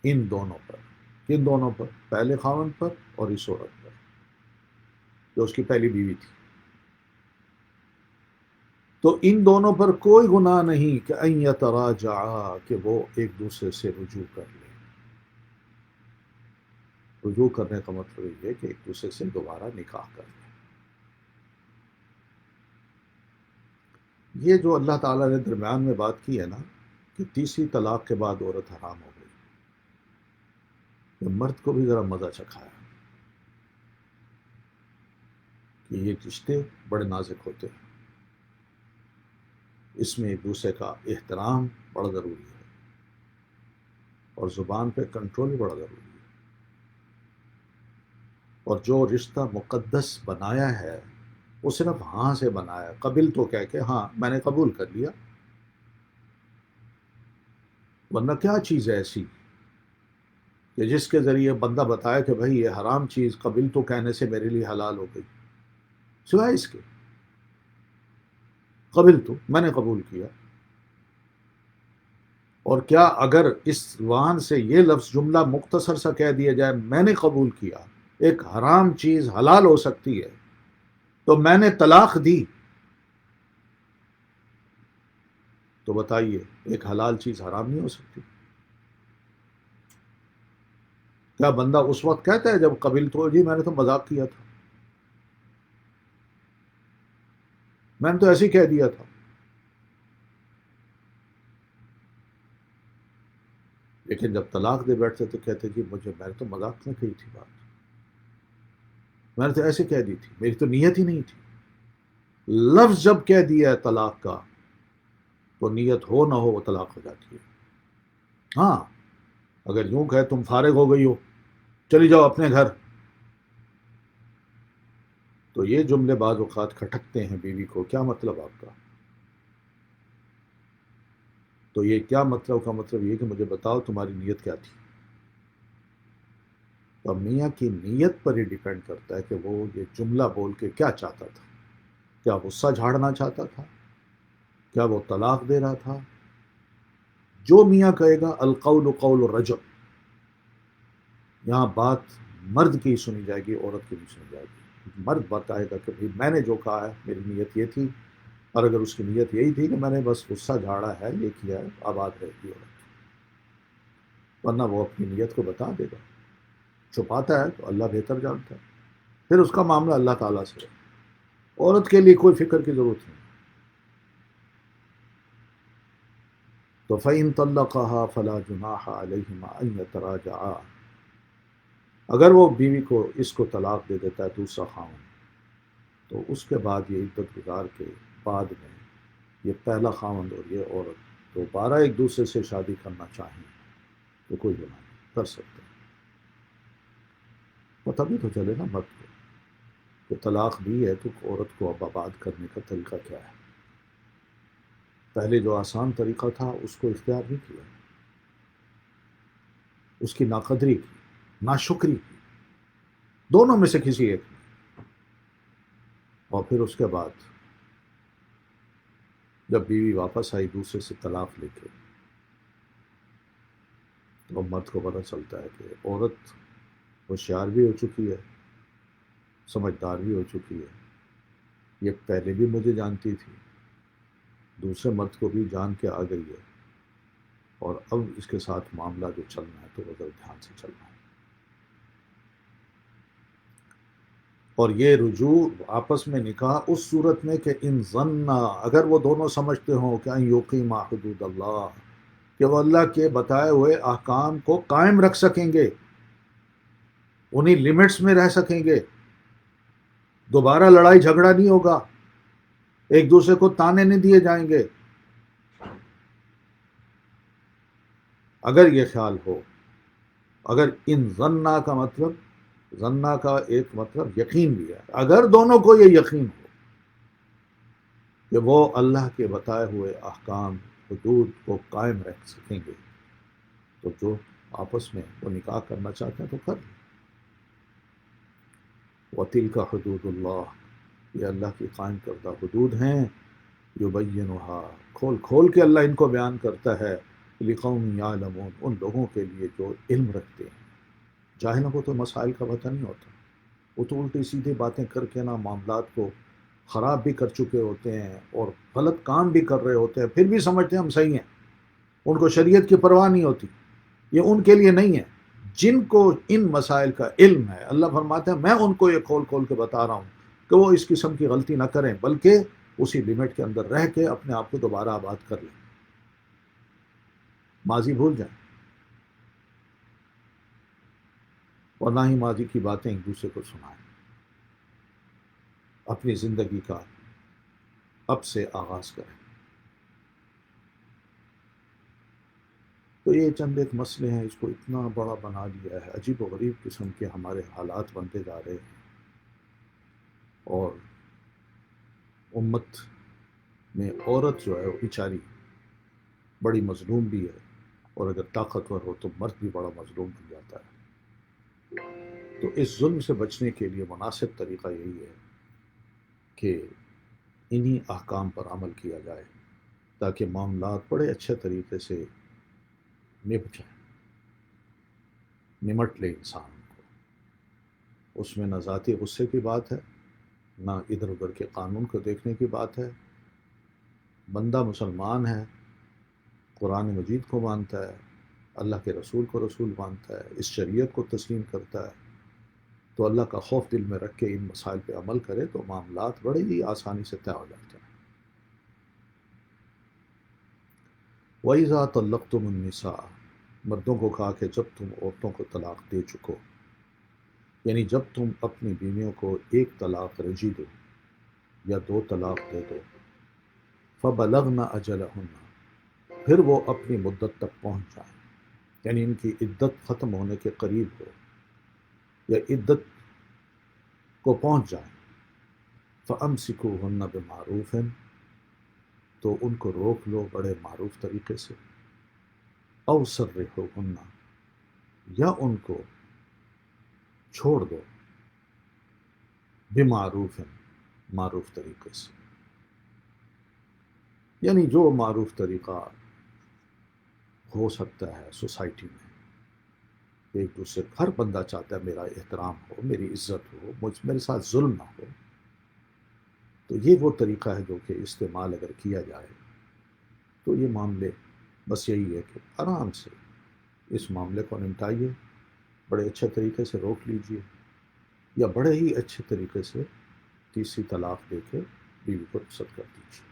A: ان دونوں پر. کن دونوں پر؟ پہلے خاوند پر اور اس عورت پر جو اس کی پہلی بیوی تھی. تو ان دونوں پر کوئی گناہ نہیں کہ ان یتراجعا، کہ وہ ایک دوسرے سے رجوع کر لیں. رجوع کرنے کا مطلب یہ کہ ایک دوسرے سے دوبارہ نکاح کر لیں. یہ جو اللہ تعالیٰ نے درمیان میں بات کی ہے نا کہ تیسری طلاق کے بعد عورت حرام ہو گئی، یہ مرد کو بھی ذرا مزہ چکھایا کہ یہ رشتے بڑے نازک ہوتے ہیں، اس میں ایک دوسرے کا احترام بڑا ضروری ہے، اور زبان پہ کنٹرول بھی بڑا ضروری ہے. اور جو رشتہ مقدس بنایا ہے وہ صرف ہاں سے بنایا، قبل تو کہہ کے ہاں میں نے قبول کر لیا، ورنہ کیا چیز ہے ایسی کہ جس کے ذریعے بندہ بتایا کہ بھائی یہ حرام چیز قبل تو کہنے سے میرے لیے حلال ہو گئی، سوائے اس کے قبل تو میں نے قبول کیا. اور کیا اگر اس زبان سے یہ لفظ جملہ مختصر سا کہہ دیا جائے میں نے قبول کیا، ایک حرام چیز حلال ہو سکتی ہے، تو میں نے طلاق دی، تو بتائیے ایک حلال چیز حرام نہیں ہو سکتی؟ کیا بندہ اس وقت کہتا ہے جب قبل تو جی میں نے تو مذاق کیا تھا، میں نے تو ایسے ہی کہہ دیا تھا؟ لیکن جب طلاق دے بیٹھتے تو کہتے جی میں نے تو مذاق میں کہی تھی بات، میں نے تو ایسے کہہ دی تھی، میری تو نیت ہی نہیں تھی۔ لفظ جب کہہ دیا ہے طلاق کا تو نیت ہو نہ ہو وہ طلاق ہو جاتی ہے۔ ہاں، اگر یوں کہ تم فارغ ہو گئی ہو چلی جاؤ اپنے گھر، تو یہ جملے بعض اوقات کھٹکتے ہیں بیوی کو، کیا مطلب آپ کا؟ تو یہ کیا مطلب کا مطلب یہ کہ مجھے بتاؤ تمہاری نیت کیا تھی؟ تو اب میاں کی نیت پر ہی ڈیپینڈ کرتا ہے کہ وہ یہ جملہ بول کے کیا چاہتا تھا۔ کیا غصہ جھاڑنا چاہتا تھا؟ کیا وہ طلاق دے رہا تھا؟ جو میاں کہے گا القول قول الرجل، یہاں بات مرد کی سنی جائے گی، عورت کی نہیں سنی جائے گی۔ مرد بتائے گا کہ بھائی میں نے جو کہا ہے میری نیت یہ تھی، اور اگر اس کی نیت یہی تھی کہ میں نے بس غصہ جھاڑا ہے، یہ کیا ہے، آباد رہے گی عورت، ورنہ وہ اپنی نیت کو بتا دے گا۔ چھپاتا ہے تو اللہ بہتر جانتا ہے، پھر اس کا معاملہ اللہ تعالیٰ سے ہے، عورت کے لیے کوئی فکر کی ضرورت نہیں۔ تو فَإِن طَلَّقَهَا فَلَا جُنَاحَ عَلَيْهِمَا أَن يَتَرَاجَعَا، اگر وہ بیوی کو اس کو طلاق دے دیتا ہے دوسرا خاوند، تو اس کے بعد یہ عدت گزار کے بعد میں یہ پہلا خاوند اور یہ عورت دوبارہ ایک دوسرے سے شادی کرنا چاہیں تو کوئی گناہ نہیں، کر سکتے ہیں۔ اور تبھی تو چلے نا مرد کو کہ طلاق دی ہے تو عورت کو اب آباد کرنے کا طریقہ کیا ہے۔ پہلے جو آسان طریقہ تھا اس کو اختیار نہیں کیا، اس کی ناقدری کی، ناشکری کی، دونوں میں سے کسی ایک نے، اور پھر اس کے بعد جب بیوی واپس آئی دوسرے سے طلاق لے کے، تو مرد کو پتہ چلتا ہے کہ عورت ہوشیار بھی ہو چکی ہے، سمجھدار بھی ہو چکی ہے، یہ پہلے بھی مجھے جانتی تھی، دوسرے مرد کو بھی جان کے آ گئی ہے، اور اب اس کے ساتھ معاملہ جو چلنا ہے تو وہ ذرا دھیان سے چلنا ہے۔ اور یہ رجوع آپس میں نکاح اس صورت میں کہ ان ظنّا، اگر وہ دونوں سمجھتے ہوں کہ ان یقیما حدود اللہ، کہ وہ اللہ کے بتائے ہوئے احکام کو قائم رکھ سکیں گے، انہی لمٹس میں رہ سکیں گے، دوبارہ لڑائی جھگڑا نہیں ہوگا، ایک دوسرے کو تانے نہیں دیے جائیں گے۔ اگر یہ خیال ہو، اگر ان ظنّا کا مطلب، ظنّا کا ایک مطلب یقین بھی ہے، اگر دونوں کو یہ یقین ہو کہ وہ اللہ کے بتائے ہوئے احکام حدود کو قائم رکھ سکیں گے، تو جو آپس میں وہ نکاح کرنا چاہتے ہیں تو کر لیں۔ وَتِلْكَ حدود اللہ، یہ اللہ کی قائم کردہ حدود ہیں، یبینھا، کھول کھول کے اللہ ان کو بیان کرتا ہے، لقوم یعلمون، ان لوگوں کے لیے جو علم رکھتے ہیں۔ جاہلوں کو تو مسائل کا پتہ نہیں ہوتا، وہ تو الٹی سیدھی باتیں کر کے نا معاملات کو خراب بھی کر چکے ہوتے ہیں اور غلط کام بھی کر رہے ہوتے ہیں، پھر بھی سمجھتے ہیں ہم صحیح ہیں، ان کو شریعت کی پرواہ نہیں ہوتی۔ یہ ان کے لیے نہیں ہے جن کو ان مسائل کا علم ہے۔ اللہ فرماتے ہیں میں ان کو یہ کھول کھول کے بتا رہا ہوں کہ وہ اس قسم کی غلطی نہ کریں، بلکہ اسی لمٹ کے اندر رہ کے اپنے آپ کو دوبارہ آباد کر لیں، ماضی بھول جائیں، اور نہ ہی ماضی کی باتیں ایک دوسرے کو سنائیں۔ اپنی زندگی کا اب سے آغاز کریں۔ تو یہ چند ایک مسئلے ہیں، اس کو اتنا بڑا بنا لیا ہے، عجیب و غریب قسم کے ہمارے حالات بنتے جا رہے ہیں، اور امت میں عورت جو ہے وہ بیچاری بڑی مظلوم بھی ہے، اور اگر طاقتور ہو تو مرد بھی بڑا مظلوم بن جاتا ہے۔ تو اس ظلم سے بچنے کے لیے مناسب طریقہ یہی ہے کہ انہی احکام پر عمل کیا جائے، تاکہ معاملات بڑے اچھے طریقے سے نپٹ جائیں، نمٹ لے انسان کو۔ اس میں نہ ذاتی غصے کی بات ہے، نہ ادھر ادھر کے قانون کو دیکھنے کی بات ہے۔ بندہ مسلمان ہے قرآن مجید کو مانتا ہے، اللہ کے رسول کو رسول مانتا ہے، اس شریعت کو تسلیم کرتا ہے، تو اللہ کا خوف دل میں رکھ کے ان مسائل پہ عمل کرے تو معاملات بڑے ہی آسانی سے طے ہو جاتے ہیں۔ وَإِذَا طَلَّقْتُمُ النِّسَاءَ، مردوں کو کہا کہ جب تم عورتوں کو طلاق دے چکو، یعنی جب تم اپنی بیویوں کو ایک طلاق رجی دو یا 2 طلاق دے دو، فَبَلَغْنَ أَجَلَهُنَّ، پھر وہ اپنی مدت تک پہنچ جائیں، یعنی ان کی عدت ختم ہونے کے قریب ہو یا عدت کو پہنچ جائیں، فَأَمْسِكُوهُنَّ بِمَعْرُوفٍ، تو ان کو روک لو بڑے معروف طریقے سے، اَوْ سَرِّحُوهُنَّ، یا ان کو چھوڑ دو، بمعروف، معروف طریقے سے، یعنی جو معروف طریقہ ہو سکتا ہے سوسائٹی میں، ایک دوسرے، ہر بندہ چاہتا ہے میرا احترام ہو، میری عزت ہو، میرے ساتھ ظلم نہ ہو، تو یہ وہ طریقہ ہے جو کہ استعمال اگر کیا جائے تو یہ معاملے، بس یہی ہے کہ آرام سے اس معاملے کو نمٹائیے، بڑے اچھے طریقے سے روک لیجئے، یا بڑے ہی اچھے طریقے سے تیسری طلاق دے کے بیوی کو رخصت کر دیجیے،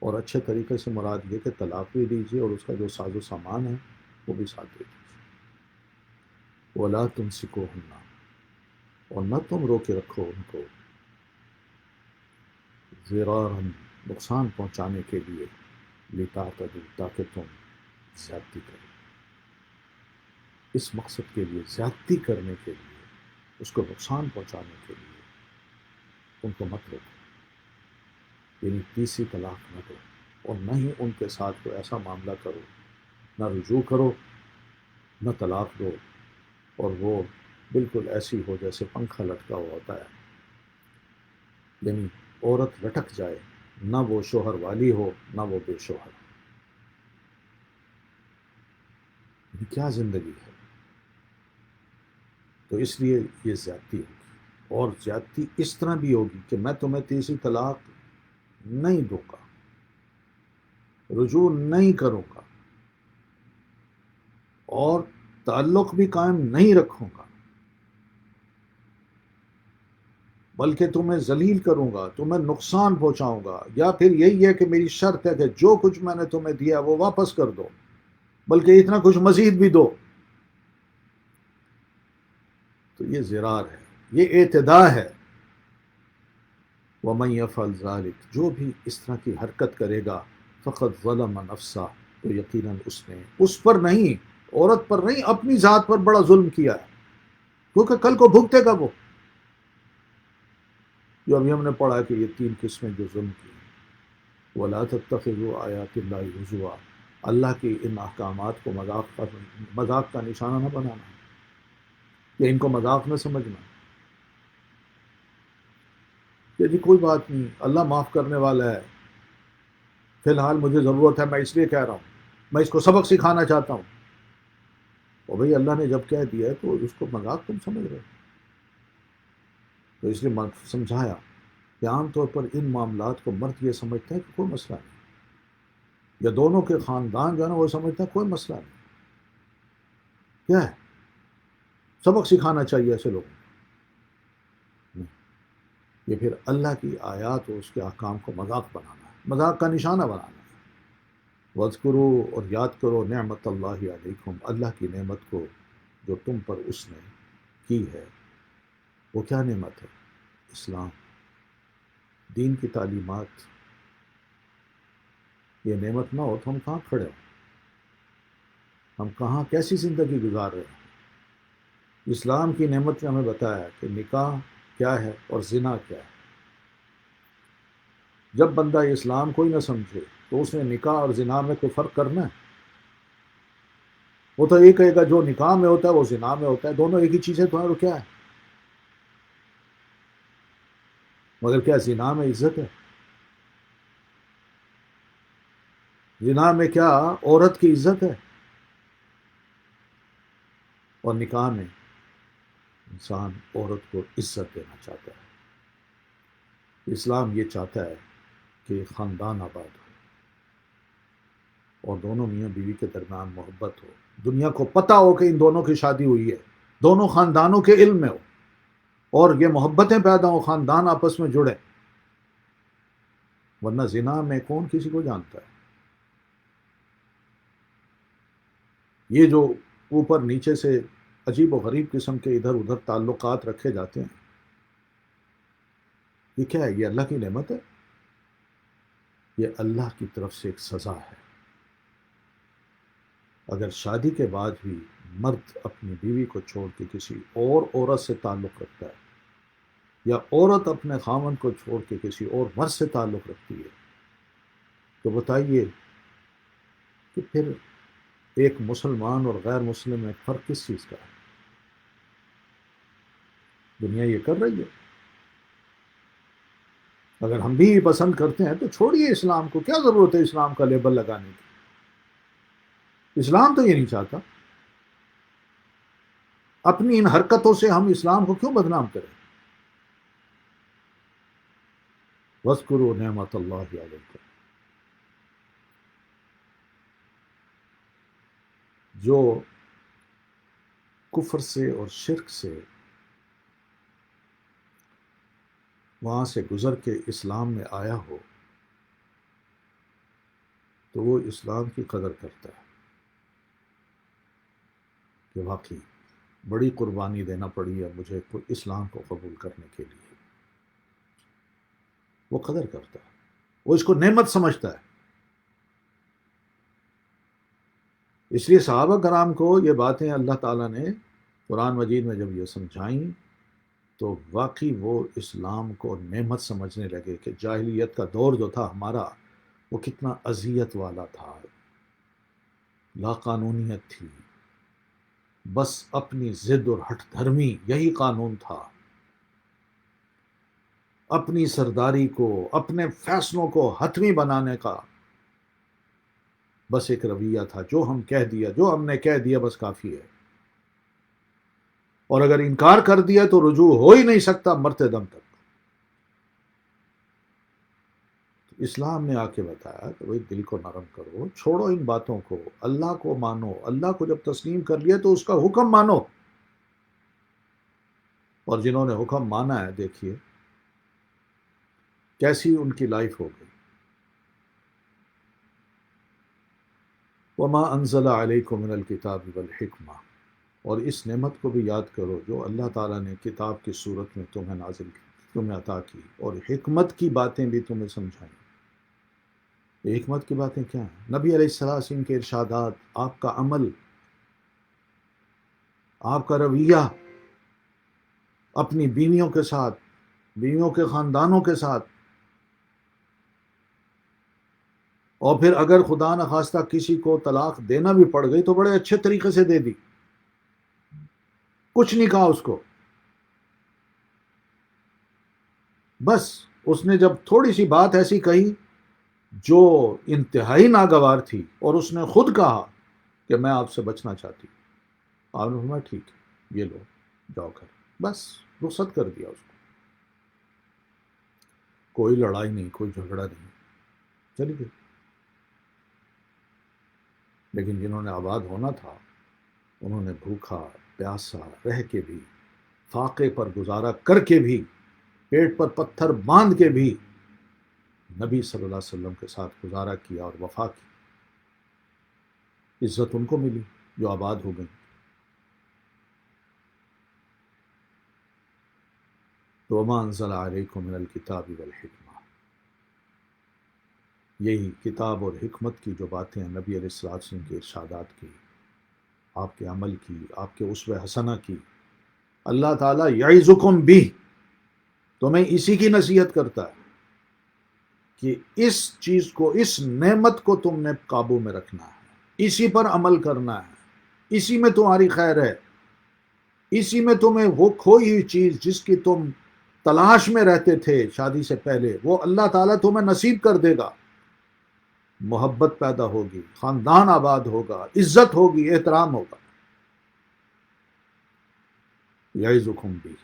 A: اور اچھے طریقے سے مراد یہ کہ طلاق بھی دیجیے اور اس کا جو ساز و سامان ہے وہ بھی ساتھ دے دیجیے۔ وَلَا تُمْسِكُوهُنَّ، اور نہ تم روکے رکھو ان کو، ضِرَارًا، نقصان پہنچانے کے لیے، لِتَعْتَدُوا، تاکہ تم زیادتی کرو، اس مقصد کے لیے، زیادتی کرنے کے لیے، اس کو نقصان پہنچانے کے لیے ان کو مت روکو، یعنی تیسری طلاق نہ دو، اور نہ ہی ان کے ساتھ کوئی ایسا معاملہ کرو، نہ رجوع کرو، نہ طلاق دو، اور وہ بالکل ایسی ہو جیسے پنکھا لٹکا ہوا ہوتا ہے، یعنی عورت لٹک جائے، نہ وہ شوہر والی ہو نہ وہ بے شوہر، یہ کیا زندگی ہے؟ تو اس لیے یہ زیادتی ہوگی، اور زیادتی اس طرح بھی ہوگی کہ میں تمہیں تیسری طلاق نہیں دوں گا، رجوع نہیں کروں گا، اور تعلق بھی قائم نہیں رکھوں گا، بلکہ تمہیں ذلیل کروں گا، تمہیں نقصان پہنچاؤں گا، یا پھر یہی ہے کہ میری شرط ہے کہ جو کچھ میں نے تمہیں دیا وہ واپس کر دو، بلکہ اتنا کچھ مزید بھی دو۔ تو یہ ضرار ہے، یہ اعتداء ہے۔ وَمَن يَفْعَلْ ذَلِكَ، جو بھی اس طرح کی حرکت کرے گا، فقط ظلم نفسہ، تو یقیناً اس نے اس پر نہیں، عورت پر نہیں، اپنی ذات پر بڑا ظلم کیا ہے، کیونکہ کل کو بھگتے گا وہ، جو ابھی ہم نے پڑھا کہ یہ 3 قسمیں جو ظلم کی، وَلَا تَتَّخِذُوا آیَاتِ اللَّهِ هُزُوًا، اللہ کی ان احکامات کو مذاق کا نشانہ نہ بنانا، یا ان کو مذاق نہ سمجھنا کہ جی کوئی بات نہیں، اللہ معاف کرنے والا ہے، فی الحال مجھے ضرورت ہے، میں اس لیے کہہ رہا ہوں، میں اس کو سبق سکھانا چاہتا ہوں، اور بھئی اللہ نے جب کہہ دیا ہے تو اس کو مذاق تم سمجھ رہے ہو، تو اس لیے سمجھایا کہ عام طور پر ان معاملات کو مرد یہ سمجھتا ہے کہ کوئی مسئلہ نہیں، یا دونوں کے خاندان جو ہے نا وہ سمجھتا ہے کوئی مسئلہ نہیں، کیا ہے، سبق سکھانا چاہیے ایسے لوگوں کو، یہ پھر اللہ کی آیات اور اس کے احکام کو مذاق بنانا ہے، مذاق کا نشانہ بنانا ہے۔ وَاذْكُرُوا، اور یاد کرو، نعمت اللہ علیکم، اللہ کی نعمت کو جو تم پر اس نے کی ہے، وہ کیا نعمت ہے؟ اسلام، دین کی تعلیمات، یہ نعمت نہ ہو تو ہم کہاں کھڑے ہوں، ہم کہاں کیسی زندگی گزار رہے ہیں؟ اسلام کی نعمت نے ہمیں بتایا کہ نکاح کیا ہے اور زنا کیا ہے۔ جب بندہ اسلام کو ہی نہ سمجھے تو اس نے نکاح اور زنا میں کوئی فرق کرنا ہے؟ وہ تو یہ کہے گا جو نکاح میں ہوتا ہے وہ زنا میں ہوتا ہے، دونوں ایک ہی چیز ہے، تمہارا کیا ہے؟ مگر کیا زنا میں عزت ہے؟ زنا میں کیا عورت کی عزت ہے؟ اور نکاح میں انسان عورت کو عزت دینا چاہتا ہے۔ اسلام یہ چاہتا ہے کہ خاندان آباد ہو، اور دونوں میاں بیوی کے درمیان محبت ہو، دنیا کو پتہ ہو کہ ان دونوں کی شادی ہوئی ہے، دونوں خاندانوں کے علم میں ہو، اور یہ محبتیں پیدا ہوں، خاندان آپس میں جڑے، ورنہ زنا میں کون کسی کو جانتا ہے؟ یہ جو اوپر نیچے سے عجیب و غریب قسم کے ادھر ادھر تعلقات رکھے جاتے ہیں، یہ کیا ہے؟ یہ اللہ کی نعمت ہے؟ یہ اللہ کی طرف سے ایک سزا ہے۔ اگر شادی کے بعد بھی مرد اپنی بیوی کو چھوڑ کے کسی اور عورت سے تعلق رکھتا ہے، یا عورت اپنے خاوند کو چھوڑ کے کسی اور مرد سے تعلق رکھتی ہے، تو بتائیے کہ پھر ایک مسلمان اور غیر مسلم میں فرق کس چیز کا ہے؟ دنیا یہ کر رہی ہے۔ اگر ہم بھی یہ پسند کرتے ہیں تو چھوڑیے اسلام کو، کیا ضرورت ہے اسلام کا لیبل لگانے کی؟ اسلام تو یہ نہیں چاہتا۔ اپنی ان حرکتوں سے ہم اسلام کو کیوں بدنام کریں؟ وَاذْكُرُوا نِعْمَتَ اللَّهِ عَلَيْكُمْ، جو کفر سے اور شرک سے وہاں سے گزر کے اسلام میں آیا ہو تو وہ اسلام کی قدر کرتا ہے کہ واقعی بڑی قربانی دینا پڑی ہے مجھے اسلام کو قبول کرنے کے لیے۔ وہ قدر کرتا ہے، وہ اس کو نعمت سمجھتا ہے۔ اس لیے صحابہ کرام کو یہ باتیں اللہ تعالیٰ نے قرآن مجید میں جب یہ سمجھائیں تو واقعی وہ اسلام کو نعمت سمجھنے لگے کہ جاہلیت کا دور جو تھا ہمارا وہ کتنا اذیت والا تھا، لا قانونیت تھی، بس اپنی ضد اور ہٹ دھرمی یہی قانون تھا، اپنی سرداری کو، اپنے فیصلوں کو حتمی بنانے کا بس ایک رویہ تھا، جو ہم کہہ دیا، جو ہم نے کہہ دیا بس کافی ہے، اور اگر انکار کر دیا تو رجوع ہو ہی نہیں سکتا مرتے دم تک۔ اسلام نے آ کے بتایا کہ بھئی دل کو نرم کرو، چھوڑو ان باتوں کو، اللہ کو مانو، اللہ کو جب تسلیم کر لیا تو اس کا حکم مانو۔ اور جنہوں نے حکم مانا ہے دیکھیے کیسی ان کی لائف ہو گئی۔ وما انزل علیکم من الکتاب والحکمہ، اور اس نعمت کو بھی یاد کرو جو اللہ تعالیٰ نے کتاب کی صورت میں تمہیں نازل کی، تمہیں عطا کی، اور حکمت کی باتیں بھی تمہیں سمجھائیں۔ یہ حکمت کی باتیں کیا ہیں؟ نبی علیہ السلام کے ارشادات، آپ کا عمل، آپ کا رویہ اپنی بیویوں کے ساتھ، بیویوں کے خاندانوں کے ساتھ، اور پھر اگر خدا نخواستہ کسی کو طلاق دینا بھی پڑ گئی تو بڑے اچھے طریقے سے دے دی، کچھ نہیں کہا اس کو، بس اس نے جب تھوڑی سی بات ایسی کہی جو انتہائی ناگوار تھی اور اس نے خود کہا کہ میں آپ سے بچنا چاہتی ہوں، آپ نے فرمایا ٹھیک ہے یہ لو جاؤ گھر، بس رخصت کر دیا اس کو، کوئی لڑائی نہیں، کوئی جھگڑا نہیں، چلی گئی۔ لیکن جنہوں نے آباد ہونا تھا انہوں نے بھوکا پیاسا رہ کے بھی، فاقے پر گزارا کر کے بھی، پیٹ پر پتھر باندھ کے بھی نبی صلی اللہ علیہ وسلم کے ساتھ گزارا کیا اور وفا کی۔ عزت ان کو ملی جو آباد ہو گئی۔ تو وما انزل علیکم من الکتاب والحکمہ، یہی کتاب اور حکمت کی جو باتیں ہیں نبی علیہ السلام کے ارشادات کی، آپ کے عمل کی، آپ کے اسوہ حسنہ کی، اللہ تعالیٰ یعظکم بھی، تمہیں اسی کی نصیحت کرتا ہے کہ اس چیز کو، اس نعمت کو تم نے قابو میں رکھنا ہے، اسی پر عمل کرنا ہے، اسی میں تمہاری خیر ہے، اسی میں تمہیں وہ کھوئی ہوئی چیز جس کی تم تلاش میں رہتے تھے شادی سے پہلے، وہ اللہ تعالیٰ تمہیں نصیب کر دے گا۔ محبت پیدا ہوگی، خاندان آباد ہوگا، عزت ہوگی، احترام ہوگا۔ یعظکم بھی،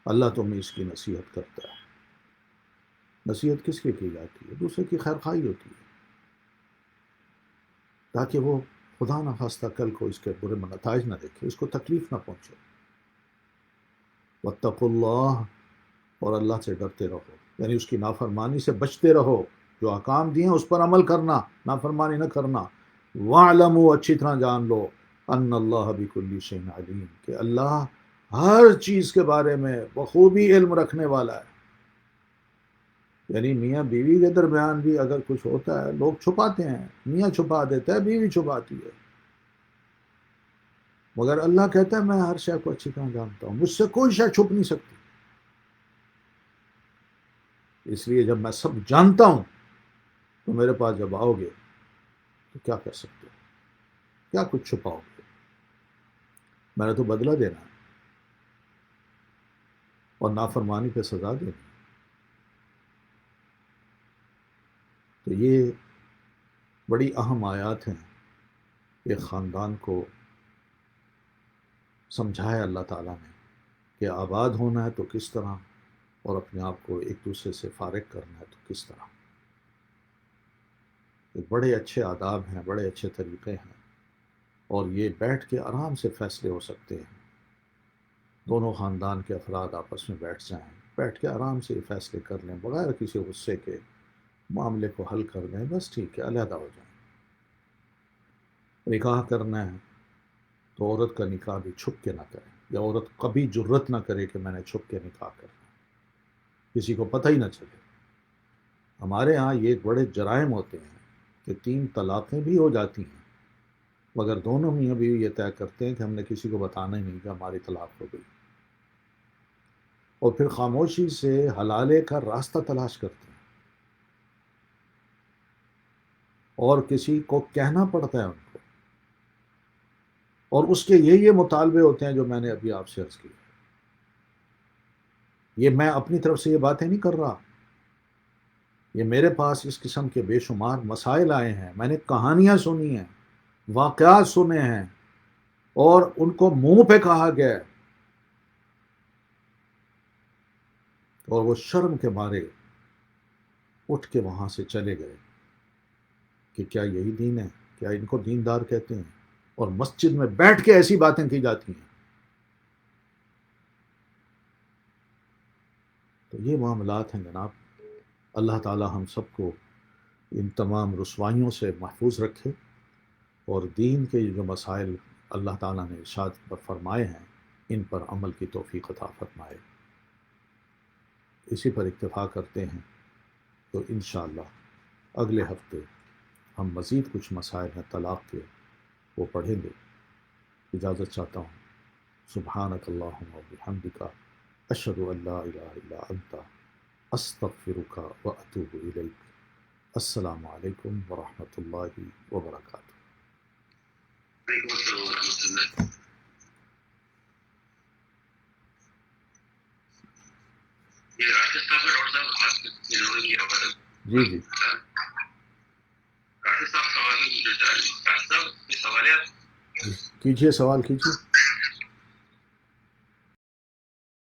A: اللہ تمہیں اس کی نصیحت کرتا ہے۔ نصیحت کس کی جاتی ہے؟ دوسرے کی خیر خواہی ہوتی ہے۔ تاکہ وہ خدا نہ خواستہ کل کو اس کے برے نتائج نہ دیکھے، اس کو تکلیف نہ پہنچے۔ واتقوا اللہ، اور اللہ سے ڈرتے رہو، یعنی اس کی نافرمانی سے بچتے رہو، جو احکام دیے ہیں اس پر عمل کرنا، نافرمانی نہ کرنا۔ وَاعْلَمُوا، اچھی طرح جان لو، ان اللہ بکل شیء علیم، کہ اللہ ہر چیز کے بارے میں بخوبی علم رکھنے والا ہے۔ یعنی میاں بیوی کے درمیان بھی اگر کچھ ہوتا ہے، لوگ چھپاتے ہیں، میاں چھپا دیتا ہے، بیوی چھپاتی ہے، مگر اللہ کہتا ہے میں ہر شے کو اچھی طرح جانتا ہوں، مجھ سے کوئی شے چھپ نہیں سکتی۔ اس لیے جب میں سب جانتا ہوں تو میرے پاس جب آؤ گے تو کیا کر سکتے ہو، کیا کچھ چھپاؤ گے؟ میں نے تو بدلہ دینا ہے اور نافرمانی پہ سزا دینی۔ تو یہ بڑی اہم آیات ہیں، یہ خاندان کو سمجھایا اللہ تعالیٰ نے کہ آباد ہونا ہے تو کس طرح، اور اپنے آپ کو ایک دوسرے سے فارغ کرنا ہے تو کس طرح۔ یہ بڑے اچھے آداب ہیں، بڑے اچھے طریقے ہیں، اور یہ بیٹھ کے آرام سے فیصلے ہو سکتے ہیں۔ دونوں خاندان کے افراد آپس میں بیٹھ جائیں، بیٹھ کے آرام سے یہ فیصلے کر لیں بغیر کسی غصے کے، معاملے کو حل کر دیں، بس ٹھیک ہے، علیحدہ ہو جائیں۔ نکاح کرنا ہے تو عورت کا نکاح بھی چھپ کے نہ کرے، یا عورت کبھی جرت نہ کرے کہ میں نے چھپ کے نکاح کرنا، کسی کو پتہ ہی نہ چلے۔ ہمارے ہاں یہ بڑے جرائم ہوتے ہیں کہ 3 طلاقیں بھی ہو جاتی ہیں، مگر دونوں میاں بیوی یہ طے کرتے ہیں کہ ہم نے کسی کو بتانا ہی نہیں کہ ہماری طلاق ہو گئی، اور پھر خاموشی سے حلالے کا راستہ تلاش کرتے ہیں، اور کسی کو کہنا پڑتا ہے ان کو، اور اس کے یہ مطالبے ہوتے ہیں جو میں نے ابھی آپ سے عرض کی۔ یہ میں اپنی طرف سے یہ باتیں نہیں کر رہا، یہ میرے پاس اس قسم کے بے شمار مسائل آئے ہیں، میں نے کہانیاں سنی ہیں، واقعات سنے ہیں، اور ان کو منہ پہ کہا گیا، اور وہ شرم کے مارے اٹھ کے وہاں سے چلے گئے کہ کیا یہی دین ہے، کیا ان کو دیندار کہتے ہیں؟ اور مسجد میں بیٹھ کے ایسی باتیں کی جاتی ہیں۔ تو یہ معاملات ہیں جناب۔ اللہ تعالی ہم سب کو ان تمام رسوائیوں سے محفوظ رکھے، اور دین کے جو مسائل اللہ تعالیٰ نے ارشاد پر فرمائے ہیں ان پر عمل کی توفیق عطا فرمائے۔ اسی پر اکتفا کرتے ہیں، تو انشاءاللہ اگلے ہفتے ہم مزید کچھ مسائل ہیں طلاق کے، وہ پڑھیں گے۔ اجازت چاہتا ہوں۔ سبحانک اللہم و بحمدک، اشہد ان لا الہ الا انت، استغفرک و اتوب الیک۔ السلام علیکم ورحمۃ اللہ وبرکاتہ۔ جی جی کیجیے، سوال کیجیے۔